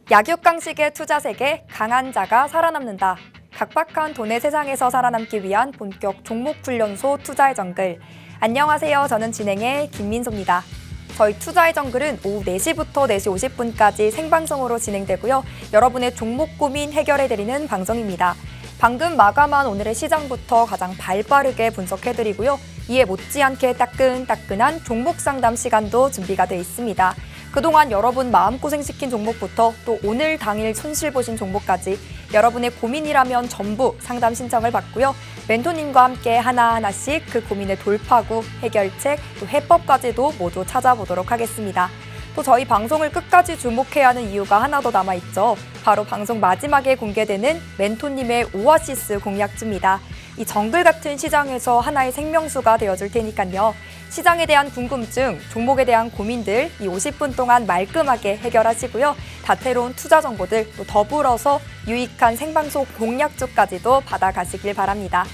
약육강식의 투자 세계, 강한 자가 살아남는다. 각박한 돈의 세상에서 살아남기 위한 본격 종목훈련소 투자의 정글. 안녕하세요. 저는 진행의 김민소입니다. 저희 투자의 정글은 오후 4시부터 4시 50분까지 생방송으로 진행되고요. 여러분의 종목 고민 해결해드리는 방송입니다. 방금 마감한 오늘의 시장부터 가장 발빠르게 분석해드리고요. 이에 못지않게 따끈따끈한 종목 상담 시간도 준비가 돼 있습니다. 그동안 여러분 마음고생시킨 종목부터 또 오늘 당일 손실 보신 종목까지 여러분의 고민이라면 전부 상담 신청을 받고요. 멘토님과 함께 하나하나씩 그 고민의 돌파구, 해결책, 또 해법까지도 모두 찾아보도록 하겠습니다. 또 저희 방송을 끝까지 주목해야 하는 이유가 하나 더 남아있죠. 바로 방송 마지막에 공개되는 멘토님의 오아시스 공략주입니다. 이 정글 같은 시장에서 하나의 생명수가 되어줄 테니까요. 시장에 대한 궁금증, 종목에 대한 고민들 이 50분 동안 말끔하게 해결하시고요. 다채로운 투자 정보들 또 더불어서 유익한 생방송 공략주까지도 받아가시길 바랍니다.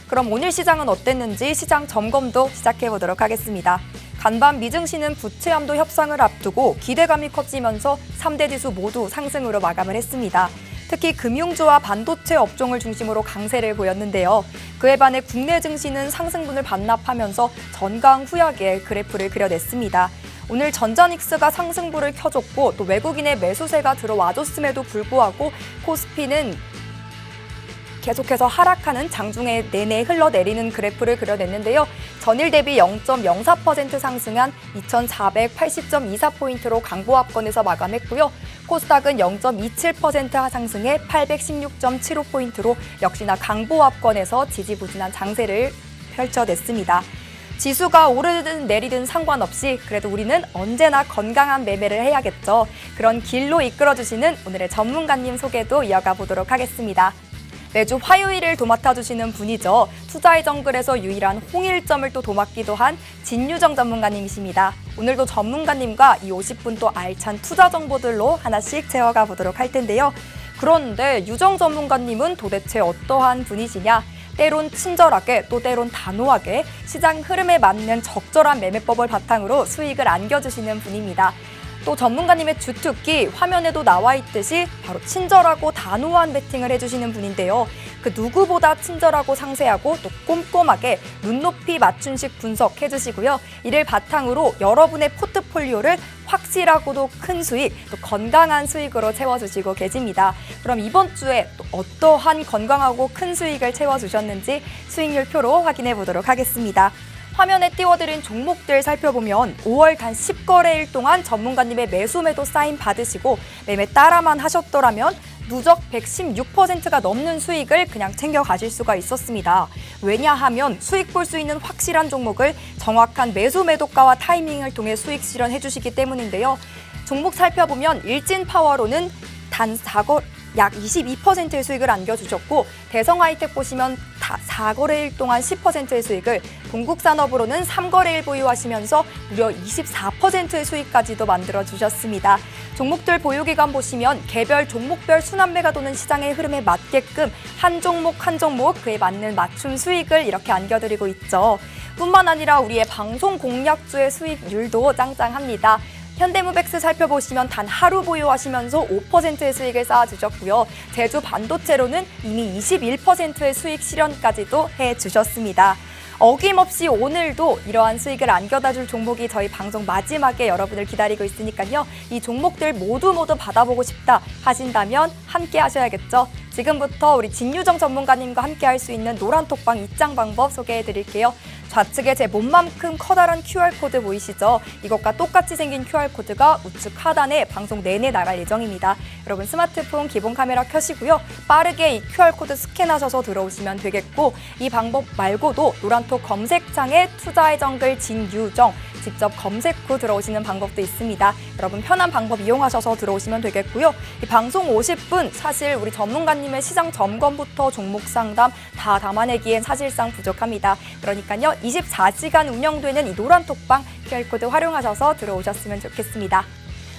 그럼 오늘 시장은 어땠는지 시장 점검도 시작해보도록 하겠습니다. 간밤 미증시는 부채함도 협상을 앞두고 기대감이 커지면서 3대 지수 모두 상승으로 마감을 했습니다. 특히 금융주와 반도체 업종을 중심으로 강세를 보였는데요. 그에 반해 국내 증시는 상승분을 반납하면서 전강후약의 그래프를 그려냈습니다. 오늘 전자닉스가 상승불을 켜줬고 또 외국인의 매수세가 들어와줬음에도 불구하고 코스피는 계속해서 하락하는 장중에 내내 흘러내리는 그래프를 그려냈는데요. 전일 대비 0.04% 상승한 2,480.24포인트로 강보합권에서 마감했고요. 코스닥은 0.27% 하상승해 816.75포인트로 역시나 강보합권에서 지지부진한 장세를 펼쳐냈습니다. 지수가 오르든 내리든 상관없이 그래도 우리는 언제나 건강한 매매를 해야겠죠. 그런 길로 이끌어주시는 오늘의 전문가님 소개도 이어가 보도록 하겠습니다. 매주 화요일을 도맡아주시는 분이죠. 투자의 정글에서 유일한 홍일점을 또 도맡기도 한 진유정 전문가님이십니다. 오늘도 전문가님과 이 50분 또 알찬 투자 정보들로 하나씩 채워가 보도록 할 텐데요. 그런데 유정 전문가님은 도대체 어떠한 분이시냐? 때론 친절하게 또 때론 단호하게 시장 흐름에 맞는 적절한 매매법을 바탕으로 수익을 안겨주시는 분입니다. 또 전문가님의 주특기 화면에도 나와 있듯이 바로 친절하고 단호한 배팅을 해주시는 분인데요. 그 누구보다 친절하고 상세하고 또 꼼꼼하게 눈높이 맞춤식 분석해주시고요. 이를 바탕으로 여러분의 포트폴리오를 확실하고도 큰 수익, 또 건강한 수익으로 채워주시고 계십니다. 그럼 이번 주에 또 어떠한 건강하고 큰 수익을 채워주셨는지 수익률 표로 확인해 보도록 하겠습니다. 화면에 띄워드린 종목들 살펴보면 5월 단 10거래일 동안 전문가님의 매수매도 사인 받으시고 매매 따라만 하셨더라면 누적 116%가 넘는 수익을 그냥 챙겨가실 수가 있었습니다. 왜냐하면 수익 볼 수 있는 확실한 종목을 정확한 매수 매도가와 타이밍을 통해 수익 실현해 주시기 때문인데요. 종목 살펴보면 일진파워로는 단 4거 약 22%의 수익을 안겨주셨고 대성하이텍 보시면 4거래일 동안 10%의 수익을, 동국산업으로는 3거래일 보유하시면서 무려 24%의 수익까지도 만들어주셨습니다. 종목들 보유기간 보시면 개별 종목별 순환매가 도는 시장의 흐름에 맞게끔 한 종목 그에 맞는 맞춤 수익을 이렇게 안겨드리고 있죠. 뿐만 아니라 우리의 방송 공략주의 수익률도 짱짱합니다. 현대무백스 살펴보시면 단 하루 보유하시면서 5%의 수익을 쌓아주셨고요. 제주 반도체로는 이미 21%의 수익 실현까지도 해주셨습니다. 어김없이 오늘도 이러한 수익을 안겨다줄 종목이 저희 방송 마지막에 여러분을 기다리고 있으니까요. 이 종목들 모두 받아보고 싶다 하신다면 함께 하셔야겠죠. 지금부터 우리 진유정 전문가님과 함께 할 수 있는 노란톡방 입장 방법 소개해드릴게요. 좌측에 제 몸만큼 커다란 QR코드 보이시죠? 이것과 똑같이 생긴 QR코드가 우측 하단에 방송 내내 나갈 예정입니다. 여러분 스마트폰 기본 카메라 켜시고요. 빠르게 이 QR코드 스캔하셔서 들어오시면 되겠고 이 방법 말고도 노란톡 검색창에 투자의 정글 진유정 직접 검색 후 들어오시는 방법도 있습니다. 여러분 편한 방법 이용하셔서 들어오시면 되겠고요. 이 방송 50분 사실 우리 전문가님의 시장 점검부터 종목 상담 다 담아내기엔 사실상 부족합니다. 그러니까요. 24시간 운영되는 이 노란톡방 QR코드 활용하셔서 들어오셨으면 좋겠습니다.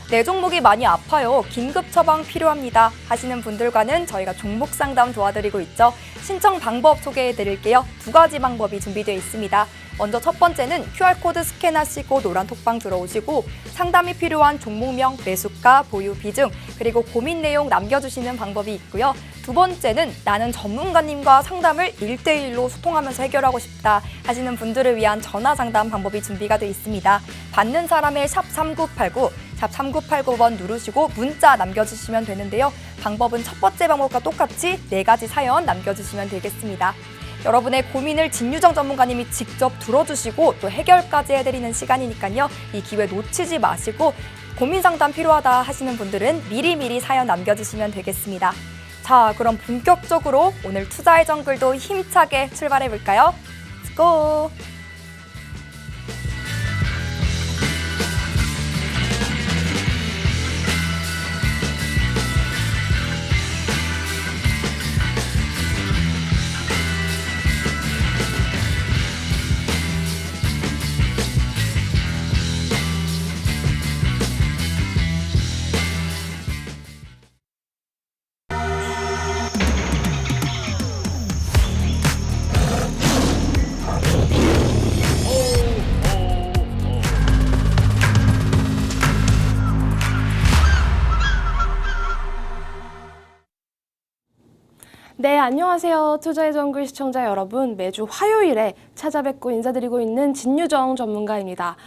내 종목이 많이 아파요. 긴급 처방 필요합니다. 하시는 분들과는 저희가 종목 상담 도와드리고 있죠. 신청 방법 소개해드릴게요. 2가지 방법이 준비되어 있습니다. 먼저 첫 번째는 QR코드 스캔하시고 노란 톡방 들어오시고 상담이 필요한 종목명, 매수가, 보유 비중, 그리고 고민 내용 남겨주시는 방법이 있고요. 두 번째는 나는 전문가님과 상담을 1대1로 소통하면서 해결하고 싶다 하시는 분들을 위한 전화 상담 방법이 준비가 되어 있습니다. 받는 사람의 샵 3989, 샵 3989번 누르시고 문자 남겨주시면 되는데요. 방법은 첫 번째 방법과 똑같이 4가지 사연 남겨주시면 되겠습니다. 여러분의 고민을 진유정 전문가님이 직접 들어주시고 또 해결까지 해드리는 시간이니까요. 이 기회 놓치지 마시고 고민 상담 필요하다 하시는 분들은 미리미리 사연 남겨주시면 되겠습니다. 자, 그럼 본격적으로 오늘 투자의 정글도 힘차게 출발해볼까요? Let's go! 네, 안녕하세요. 투자의 정글 시청자 여러분. 매주 화요일에 찾아뵙고 인사드리고 있는 진유정 전문가입니다.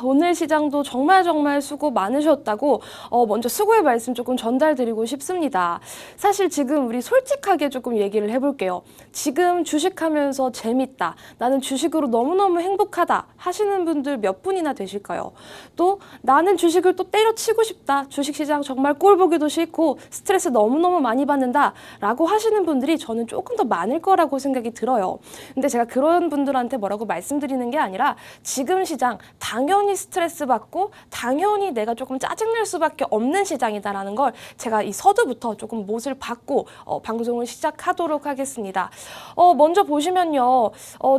오늘 시장도 정말 수고 많으셨다고 먼저 수고의 말씀 조금 전달드리고 싶습니다. 사실 지금 우리 솔직하게 조금 얘기를 해볼게요. 지금 주식하면서 재밌다, 나는 주식으로 너무너무 행복하다 하시는 분들 몇 분이나 되실까요? 또 나는 주식을 또 때려치고 싶다, 주식시장 정말 꼴 보기도 싫고 스트레스 너무너무 많이 받는다 라고 하시는 분들이 저는 조금 더 많을 거라고 생각이 들어요. 근데 제가 그런 분들한테 뭐라고 말씀드리는 게 아니라 지금 시장 당연히 스트레스 받고 당연히 내가 조금 짜증날 수밖에 없는 시장이다라는 걸 제가 이 서두부터 조금 못을 받고 방송을 시작하도록 하겠습니다. 먼저 보시면요.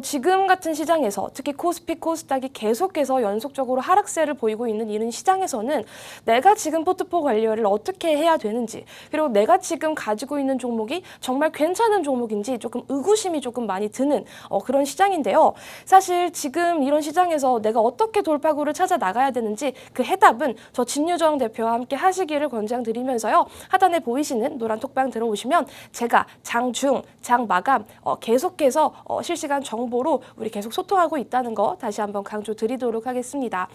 지금 같은 시장에서 특히 코스피, 코스닥이 계속해서 연속적으로 하락세를 보이고 있는 이런 시장에서는 내가 지금 포트포 관리를 어떻게 해야 되는지, 그리고 내가 지금 가지고 있는 종목이 정말 괜찮은 종목인지 조금 의구심이 조금 많이 드는 그런 시장인데요. 사실 지금 이런 시장에서 내가 어떻게 돌파구를 찾아 나가야 되는지 그 해답은 저 진유정 대표와 함께 하시기를 권장드리면서요. 하단에 보이시는 노란 톡방 들어오시면 제가 장 중, 장 마감 계속해서 실시간 정보로 우리 계속 소통하고 있다는 거 다시 한번 강조드리도록 하겠습니다.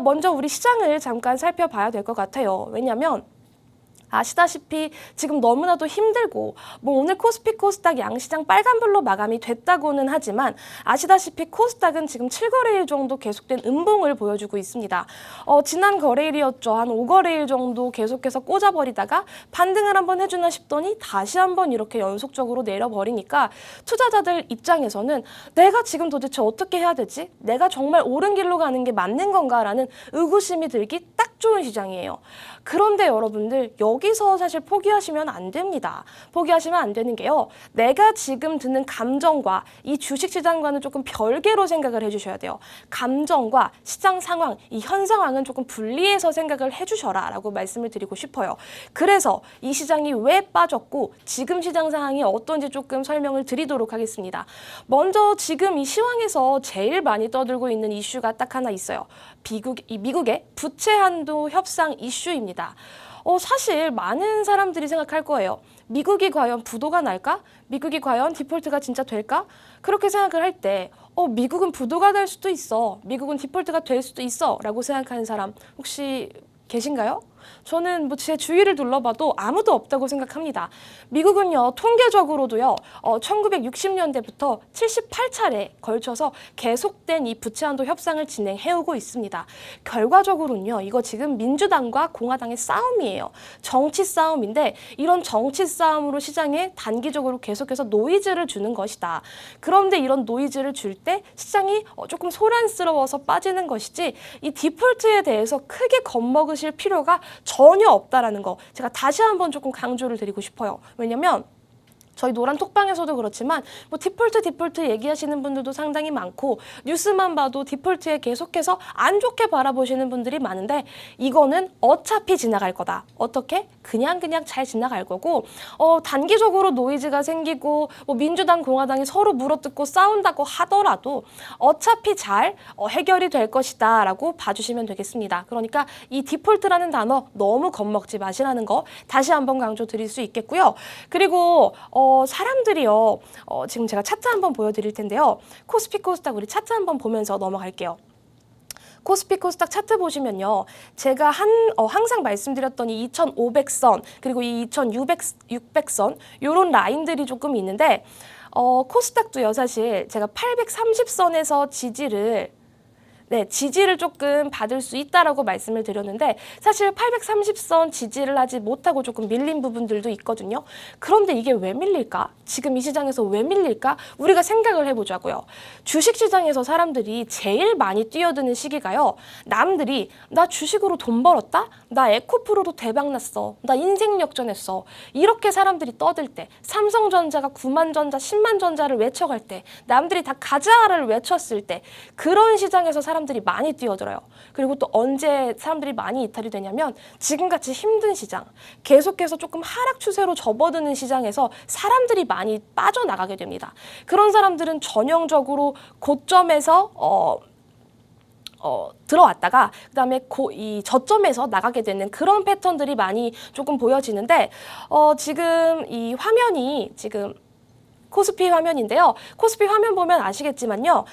먼저 우리 시장을 잠깐 살펴봐야 될 것 같아요. 왜냐하면 아시다시피 지금 너무나도 힘들고 오늘 코스피 코스닥 양시장 빨간불로 마감이 됐다고는 하지만 아시다시피 코스닥은 지금 7거래일 정도 계속된 음봉을 보여주고 있습니다. 지난 거래일이었죠. 한 5거래일 정도 계속해서 꽂아버리다가 반등을 한번 해주나 싶더니 다시 한번 이렇게 연속적으로 내려버리니까 투자자들 입장에서는 내가 지금 도대체 어떻게 해야 되지? 내가 정말 옳은 길로 가는 게 맞는 건가라는 의구심이 들기 딱 좋은 시장이에요. 그런데 여러분들 여기서 사실 포기하시면 안 됩니다. 포기하시면 안 되는 게요. 내가 지금 드는 감정과 이 주식시장과는 조금 별개로 생각을 해주셔야 돼요. 감정과 시장 상황, 이 현 상황은 조금 분리해서 생각을 해주셔라 라고 말씀을 드리고 싶어요. 그래서 이 시장이 왜 빠졌고 지금 시장 상황이 어떤지 조금 설명을 드리도록 하겠습니다. 먼저 지금 이 시황에서 제일 많이 떠들고 있는 이슈가 딱 하나 있어요. 미국의 부채 한도 협상 이슈입니다. 사실 많은 사람들이 생각할 거예요. 미국이 과연 부도가 날까? 미국이 과연 디폴트가 진짜 될까? 그렇게 생각을 할 때 미국은 부도가 될 수도 있어, 미국은 디폴트가 될 수도 있어 라고 생각하는 사람 혹시 계신가요? 저는 제 주위를 둘러봐도 아무도 없다고 생각합니다. 미국은요, 통계적으로도요, 1960년대부터 78차례 걸쳐서 계속된 이 부채한도 협상을 진행해오고 있습니다. 결과적으로는요, 이거 지금 민주당과 공화당의 싸움이에요. 정치 싸움인데 이런 정치 싸움으로 시장에 단기적으로 계속해서 노이즈를 주는 것이다. 그런데 이런 노이즈를 줄 때 시장이 조금 소란스러워서 빠지는 것이지 이 디폴트에 대해서 크게 겁먹으실 필요가 전혀 없다라는 거 제가 다시 한번 조금 강조를 드리고 싶어요. 왜냐면 저희 노란 톡방에서도 그렇지만 뭐 디폴트 얘기하시는 분들도 상당히 많고 뉴스만 봐도 디폴트에 계속해서 안 좋게 바라보시는 분들이 많은데 이거는 어차피 지나갈 거다. 어떻게? 그냥 잘 지나갈 거고 단기적으로 노이즈가 생기고 뭐 민주당 공화당이 서로 물어뜯고 싸운다고 하더라도 어차피 잘 해결이 될 것이다 라고 봐주시면 되겠습니다. 그러니까 이 디폴트라는 단어 너무 겁먹지 마시라는 거 다시 한번 강조드릴 수 있겠고요. 그리고 사람들이요. 지금 제가 차트 한번 보여드릴 텐데요. 코스피 코스닥 우리 차트 한번 보면서 넘어갈게요. 코스피 코스닥 차트 보시면요. 제가 항상 말씀드렸던 이 2500선 그리고 이 2600선 요런 라인들이 조금 있는데 코스닥도요. 사실 제가 830선에서 지지를 조금 받을 수 있다라고 말씀을 드렸는데 사실 830선 지지를 하지 못하고 조금 밀린 부분들도 있거든요. 그런데 이게 왜 밀릴까? 지금 이 시장에서 왜 밀릴까? 우리가 생각을 해보자고요. 주식시장에서 사람들이 제일 많이 뛰어드는 시기가요. 남들이 나 주식으로 돈 벌었다? 나 에코프로로 대박났어. 나 인생 역전했어. 이렇게 사람들이 떠들 때 삼성전자가 9만전자, 10만전자를 외쳐갈 때 남들이 다 가자를 외쳤을 때 그런 시장에서 사람들이 많이 뛰어들어요. 그리고 또 언제 사람들이 많이 이탈이 되냐면 지금같이 힘든 시장, 계속해서 조금 하락 추세로 접어드는 시장에서 사람들이 많이 빠져나가게 됩니다. 그런 사람들은 전형적으로 고점에서 들어왔다가 그다음에 이 저점에서 나가게 되는 그런 패턴들이 많이 조금 보여지는데 지금 이 화면이 지금 코스피 화면인데요. 코스피 화면 보면 아시겠지만요.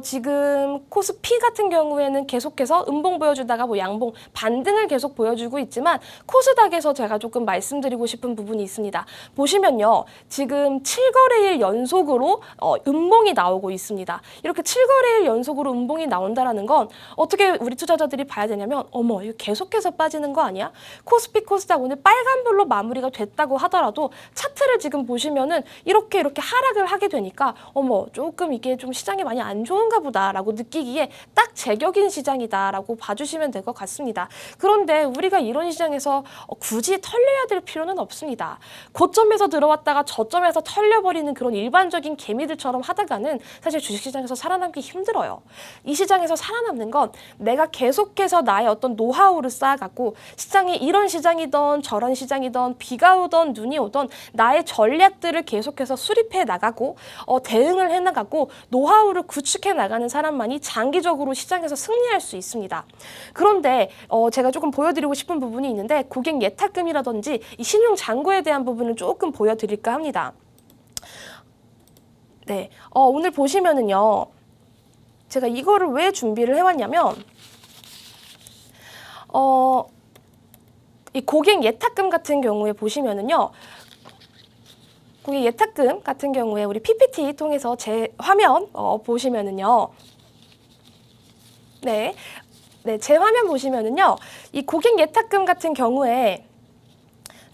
지금 코스피 같은 경우에는 계속해서 음봉 보여주다가 뭐 양봉 반등을 계속 보여주고 있지만 코스닥에서 제가 조금 말씀드리고 싶은 부분이 있습니다. 보시면요. 지금 7거래일 연속으로 음봉이 나오고 있습니다. 이렇게 7거래일 연속으로 음봉이 나온다라는 건 어떻게 우리 투자자들이 봐야 되냐면 어머 이거 계속해서 빠지는 거 아니야? 코스피 코스닥 오늘 빨간불로 마무리가 됐다고 하더라도 차트를 지금 보시면은 이렇게 하락을 하게 되니까 어머 조금 이게 좀 시장이 많이 안 좋은가 보다라고 느끼기에 딱 제격인 시장이다라고 봐주시면 될 것 같습니다. 그런데 우리가 이런 시장에서 굳이 털려야 될 필요는 없습니다. 고점에서 들어왔다가 저점에서 털려버리는 그런 일반적인 개미들처럼 하다가는 사실 주식시장에서 살아남기 힘들어요. 이 시장에서 살아남는 건 내가 계속해서 나의 어떤 노하우를 쌓아갖고 시장이 이런 시장이던 저런 시장이던 비가 오던 눈이 오던 나의 전략들을 계속해서 수립해 나가고 대응을 해나가고 노하우를 구축해 나가는 사람만이 장기적으로 시장에서 승리할 수 있습니다. 그런데 제가 조금 보여드리고 싶은 부분이 있는데 고객 예탁금이라든지 이 신용 잔고에 대한 부분을 조금 보여드릴까 합니다. 네, 오늘 보시면은요. 제가 이거를 왜 준비를 해왔냐면 이 고객 예탁금 같은 경우에 보시면은요. 고객 예탁금 같은 경우에 우리 PPT 통해서 제 화면 보시면은요. 네, 제 화면 보시면은요. 이 고객 예탁금 같은 경우에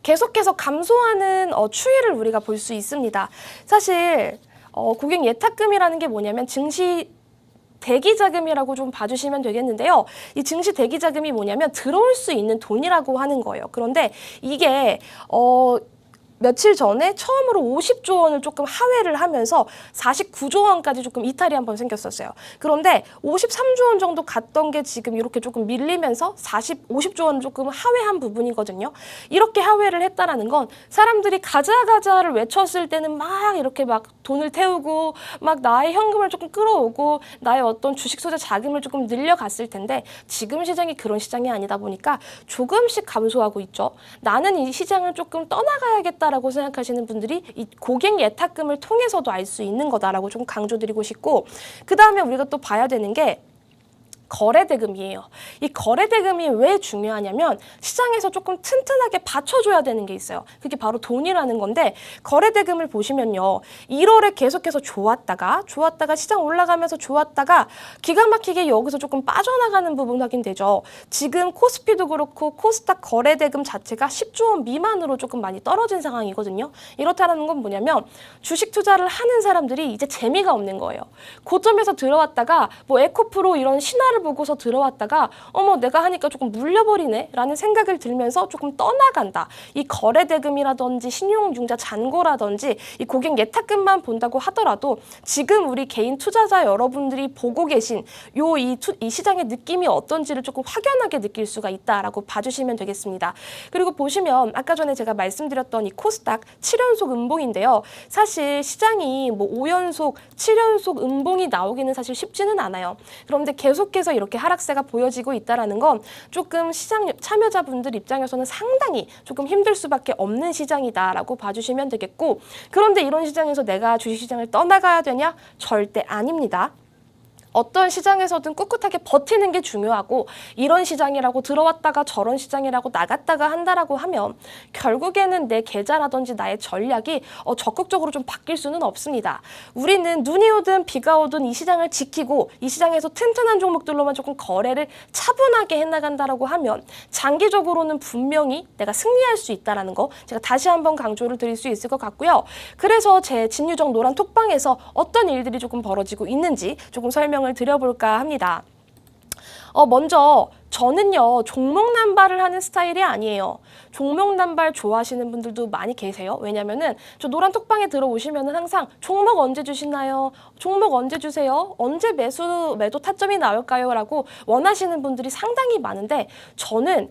계속해서 감소하는 추이를 우리가 볼 수 있습니다. 사실 고객 예탁금이라는 게 뭐냐면 증시 대기자금이라고 좀 봐주시면 되겠는데요. 이 증시 대기자금이 뭐냐면 들어올 수 있는 돈이라고 하는 거예요. 그런데 이게 며칠 전에 처음으로 50조 원을 조금 하회를 하면서 49조 원까지 조금 이탈이 한번 생겼었어요. 그런데 53조 원 정도 갔던 게 지금 이렇게 조금 밀리면서 50조 원을 조금 하회한 부분이거든요. 이렇게 하회를 했다라는 건 사람들이 가자를 외쳤을 때는 막 이렇게 막 돈을 태우고 막 나의 현금을 조금 끌어오고 나의 어떤 주식 소재 자금을 조금 늘려갔을 텐데 지금 시장이 그런 시장이 아니다 보니까 조금씩 감소하고 있죠. 나는 이 시장을 조금 떠나가야겠다 라고 생각하시는 분들이 이 고객 예탁금을 통해서도 알 수 있는 거다라고 좀 강조드리고 싶고 그 다음에 우리가 또 봐야 되는 게 거래대금이에요. 이 거래대금이 왜 중요하냐면 시장에서 조금 튼튼하게 받쳐줘야 되는 게 있어요. 그게 바로 돈이라는 건데 거래대금을 보시면요. 1월에 계속해서 좋았다가 시장 올라가면서 좋았다가 기가 막히게 여기서 조금 빠져나가는 부분 확인되죠. 지금 코스피도 그렇고 코스닥 거래대금 자체가 10조 원 미만으로 조금 많이 떨어진 상황이거든요. 이렇다는 건 뭐냐면 주식 투자를 하는 사람들이 이제 재미가 없는 거예요. 고점에서 들어왔다가 뭐 에코프로 이런 신화를 시장을 보고서 들어왔다가 어머 내가 하니까 조금 물려버리네 라는 생각을 들면서 조금 떠나간다. 이 거래대금이라든지 신용융자 잔고라든지 이 고객 예탁금만 본다고 하더라도 지금 우리 개인 투자자 여러분들이 보고 계신 이 시장의 느낌이 어떤지를 조금 확연하게 느낄 수가 있다라고 봐주시면 되겠습니다. 그리고 보시면 아까 전에 제가 말씀드렸던 이 코스닥 7연속 음봉인데요. 사실 시장이 뭐 5연속, 7연속 음봉이 나오기는 사실 쉽지는 않아요. 그런데 계속해서 이렇게 하락세가 보여지고 있다는 건 조금 시장 참여자분들 입장에서는 상당히 조금 힘들 수밖에 없는 시장이다라고 봐주시면 되겠고, 그런데 이런 시장에서 내가 주식시장을 떠나가야 되냐? 절대 아닙니다. 어떤 시장에서든 꿋꿋하게 버티는 게 중요하고, 이런 시장이라고 들어왔다가 저런 시장이라고 나갔다가 한다라고 하면 결국에는 내 계좌라든지 나의 전략이 적극적으로 좀 바뀔 수는 없습니다. 우리는 눈이 오든 비가 오든 이 시장을 지키고 이 시장에서 튼튼한 종목들로만 조금 거래를 차분하게 해나간다라고 하면 장기적으로는 분명히 내가 승리할 수 있다는 거 제가 다시 한번 강조를 드릴 수 있을 것 같고요. 그래서 제 진유정 노란 톡방에서 어떤 일들이 조금 벌어지고 있는지 조금 설명을 드려볼까 합니다. 먼저 저는요 종목 남발을 하는 스타일이 아니에요. 종목 남발 좋아하시는 분들도 많이 계세요. 왜냐면은 저 노란 톡방에 들어오시면은 항상 종목 언제 주시나요? 종목 언제 주세요? 언제 매도 타점이 나올까요? 라고 원하시는 분들이 상당히 많은데, 저는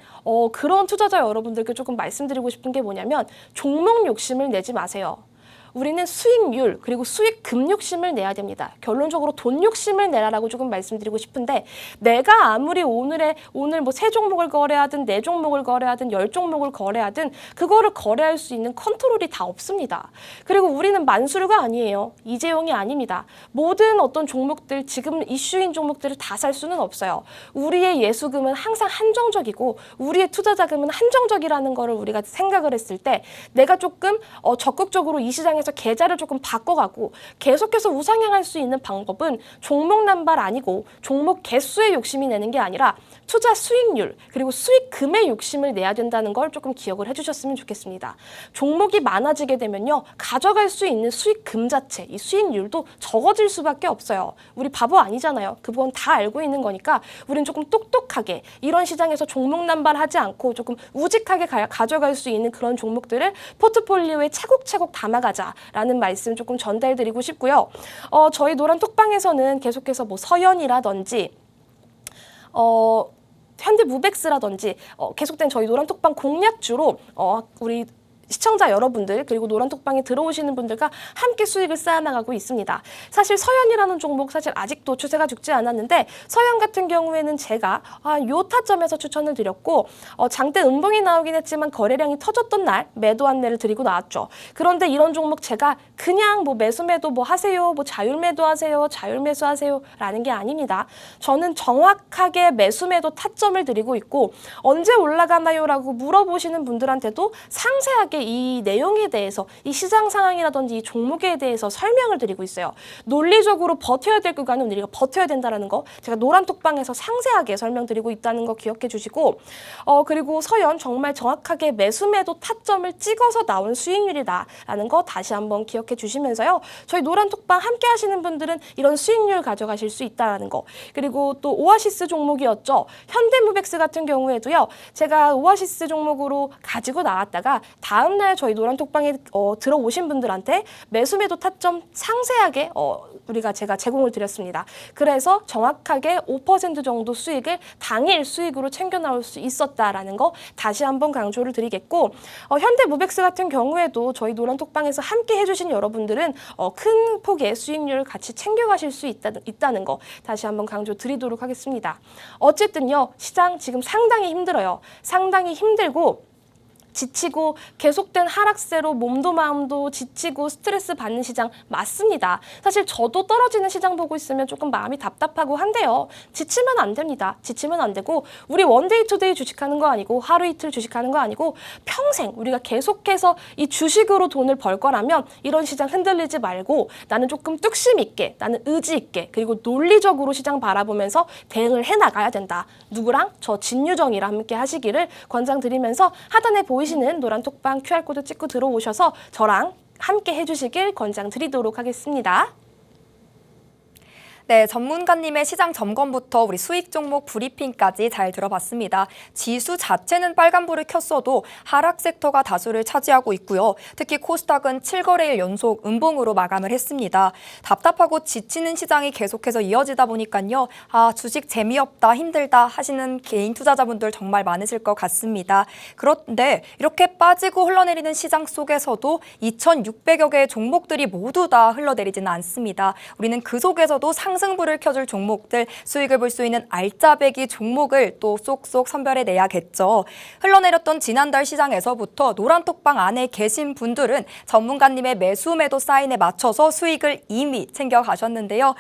그런 투자자 여러분들께 조금 말씀드리고 싶은 게 뭐냐면 종목 욕심을 내지 마세요. 우리는 수익률 그리고 수익금 욕심을 내야 됩니다. 결론적으로 돈 욕심을 내라라고 조금 말씀드리고 싶은데, 내가 아무리 오늘 뭐 3종목을 거래하든 4종목을 거래하든 10종목을 거래하든 그거를 거래할 수 있는 컨트롤이 다 없습니다. 그리고 우리는 만수르가 아니에요. 이재용이 아닙니다. 모든 어떤 종목들, 지금 이슈인 종목들을 다 살 수는 없어요. 우리의 예수금은 항상 한정적이고 우리의 투자 자금은 한정적이라는 거를 우리가 생각을 했을 때, 내가 조금 적극적으로 이 시장에 서 계좌를 조금 바꿔가고 계속해서 우상향할 수 있는 방법은 종목 남발 아니고 종목 개수의 욕심이 내는 게 아니라 투자 수익률 그리고 수익금의 욕심을 내야 된다는 걸 조금 기억을 해주셨으면 좋겠습니다. 종목이 많아지게 되면요 가져갈 수 있는 수익금 자체, 이 수익률도 적어질 수밖에 없어요. 우리 바보 아니잖아요. 그건 다 알고 있는 거니까 우리는 조금 똑똑하게 이런 시장에서 종목 남발하지 않고 조금 우직하게 가져갈 수 있는 그런 종목들을 포트폴리오에 차곡차곡 담아가자 라는 말씀 조금 전달드리고 싶고요. 저희 노란 톡방에서는 계속해서 뭐 서현이라든지 현대무백스라든지 계속된 저희 노란 톡방 공략주로 우리 시청자 여러분들 그리고 노란 톡방에 들어오시는 분들과 함께 수익을 쌓아나가고 있습니다. 사실 서현이라는 종목 사실 아직도 추세가 죽지 않았는데, 서현 같은 경우에는 제가 요 타점에서 추천을 드렸고 장대 음봉이 나오긴 했지만 거래량이 터졌던 날 매도 안내를 드리고 나왔죠. 그런데 이런 종목 제가 그냥 뭐 매수 뭐 하세요, 뭐 자율 매도 하세요, 자율 매수 하세요 라는 게 아닙니다. 저는 정확하게 매수 매도 타점을 드리고 있고, 언제 올라가나요? 라고 물어보시는 분들한테도 상세하게 이 내용에 대해서, 이 시장 상황이라든지 이 종목에 대해서 설명을 드리고 있어요. 논리적으로 버텨야 될 구간은 우리가 버텨야 된다는 거 제가 노란 톡방에서 상세하게 설명드리고 있다는 거 기억해 주시고, 그리고 서현 정말 정확하게 매수 매도 타점을 찍어서 나온 수익률이다라는 거 다시 한번 기억해 주시면서요. 저희 노란 톡방 함께 하시는 분들은 이런 수익률 가져가실 수 있다는 거. 그리고 또 오아시스 종목이었죠. 현대무백스 같은 경우에도요. 제가 오아시스 종목으로 가지고 나왔다가 다음날 저희 노란 톡방에 들어오신 분들한테 매수 매도 타점 상세하게 제가 제공을 드렸습니다. 그래서 정확하게 5% 정도 수익을 당일 수익으로 챙겨 나올 수 있었다라는 거 다시 한번 강조를 드리겠고, 현대무백스 같은 경우에도 저희 노란 톡방에서 함께 해주신 여러분들은 큰 폭의 수익률을 같이 챙겨가실 수 있다는 거 다시 한번 강조 드리도록 하겠습니다. 어쨌든요 시장 지금 상당히 힘들어요. 상당히 힘들고 지치고 계속된 하락세로 몸도 마음도 지치고 스트레스 받는 시장 맞습니다. 사실 저도 떨어지는 시장 보고 있으면 조금 마음이 답답하고 한데요. 지치면 안 됩니다. 지치면 안 되고, 우리 원데이 투데이 주식하는 거 아니고 하루 이틀 주식하는 거 아니고 평생 우리가 계속해서 이 주식으로 돈을 벌 거라면 이런 시장 흔들리지 말고 나는 조금 뚝심 있게, 나는 의지 있게, 그리고 논리적으로 시장 바라보면서 대응을 해나가야 된다. 누구랑? 저 진유정이랑 함께 하시기를 권장드리면서 하단에 보이시는 노란 톡방 QR코드 찍고 들어오셔서 저랑 함께 해주시길 권장드리도록 하겠습니다. 네, 전문가님의 시장 점검부터 우리 수익 종목 브리핑까지 잘 들어봤습니다. 지수 자체는 빨간불을 켰어도 하락 섹터가 다수를 차지하고 있고요. 특히 코스닥은 7거래일 연속 음봉으로 마감을 했습니다. 답답하고 지치는 시장이 계속해서 이어지다 보니까요. 주식 재미없다, 힘들다 하시는 개인 투자자분들 정말 많으실 것 같습니다. 그런데 이렇게 빠지고 흘러내리는 시장 속에서도 2,600여 개의 종목들이 모두 다 흘러내리지는 않습니다. 우리는 그 속에서도 상승불을 켜줄 종목들, 수익을 볼 수 있는 알짜배기 종목을 또 쏙쏙 선별해내야겠죠. 흘러내렸던 지난달 시장에서부터 노란톡방 안에 계신 분들은 전문가님의 매수 매도 사인에 맞춰서 수익을 이미 챙겨가셨는데요.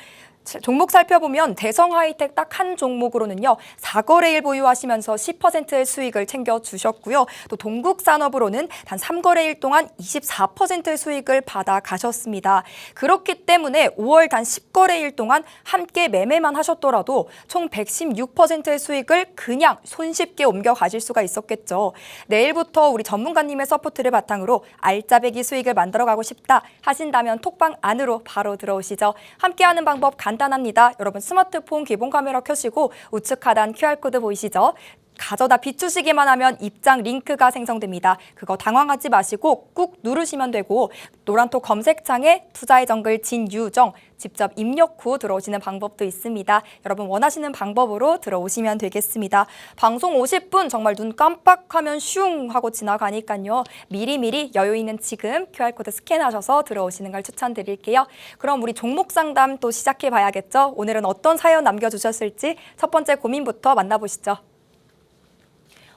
종목 살펴보면 대성 하이텍 딱 한 종목으로는요. 4거래일 보유하시면서 10%의 수익을 챙겨주셨고요. 또 동국산업으로는 단 3거래일 동안 24%의 수익을 받아가셨습니다. 그렇기 때문에 5월 단 10거래일 동안 함께 매매만 하셨더라도 총 116%의 수익을 그냥 손쉽게 옮겨가실 수가 있었겠죠. 내일부터 우리 전문가님의 서포트를 바탕으로 알짜배기 수익을 만들어가고 싶다 하신다면 톡방 안으로 바로 들어오시죠. 함께하는 방법 간단합니다. 여러분 스마트폰 기본 카메라 켜시고 우측 하단 QR코드 보이시죠? 가져다 비추시기만 하면 입장 링크가 생성됩니다. 그거 당황하지 마시고 꾹 누르시면 되고 노란톡 검색창에 투자의 정글 진유정 직접 입력 후 들어오시는 방법도 있습니다. 여러분 원하시는 방법으로 들어오시면 되겠습니다. 방송 50분 정말 눈 깜빡하면 슝 하고 지나가니까요. 미리미리 여유 있는 지금 QR코드 스캔하셔서 들어오시는 걸 추천드릴게요. 그럼 우리 종목 상담 또 시작해 봐야겠죠? 오늘은 어떤 사연 남겨주셨을지 첫 번째 고민부터 만나보시죠.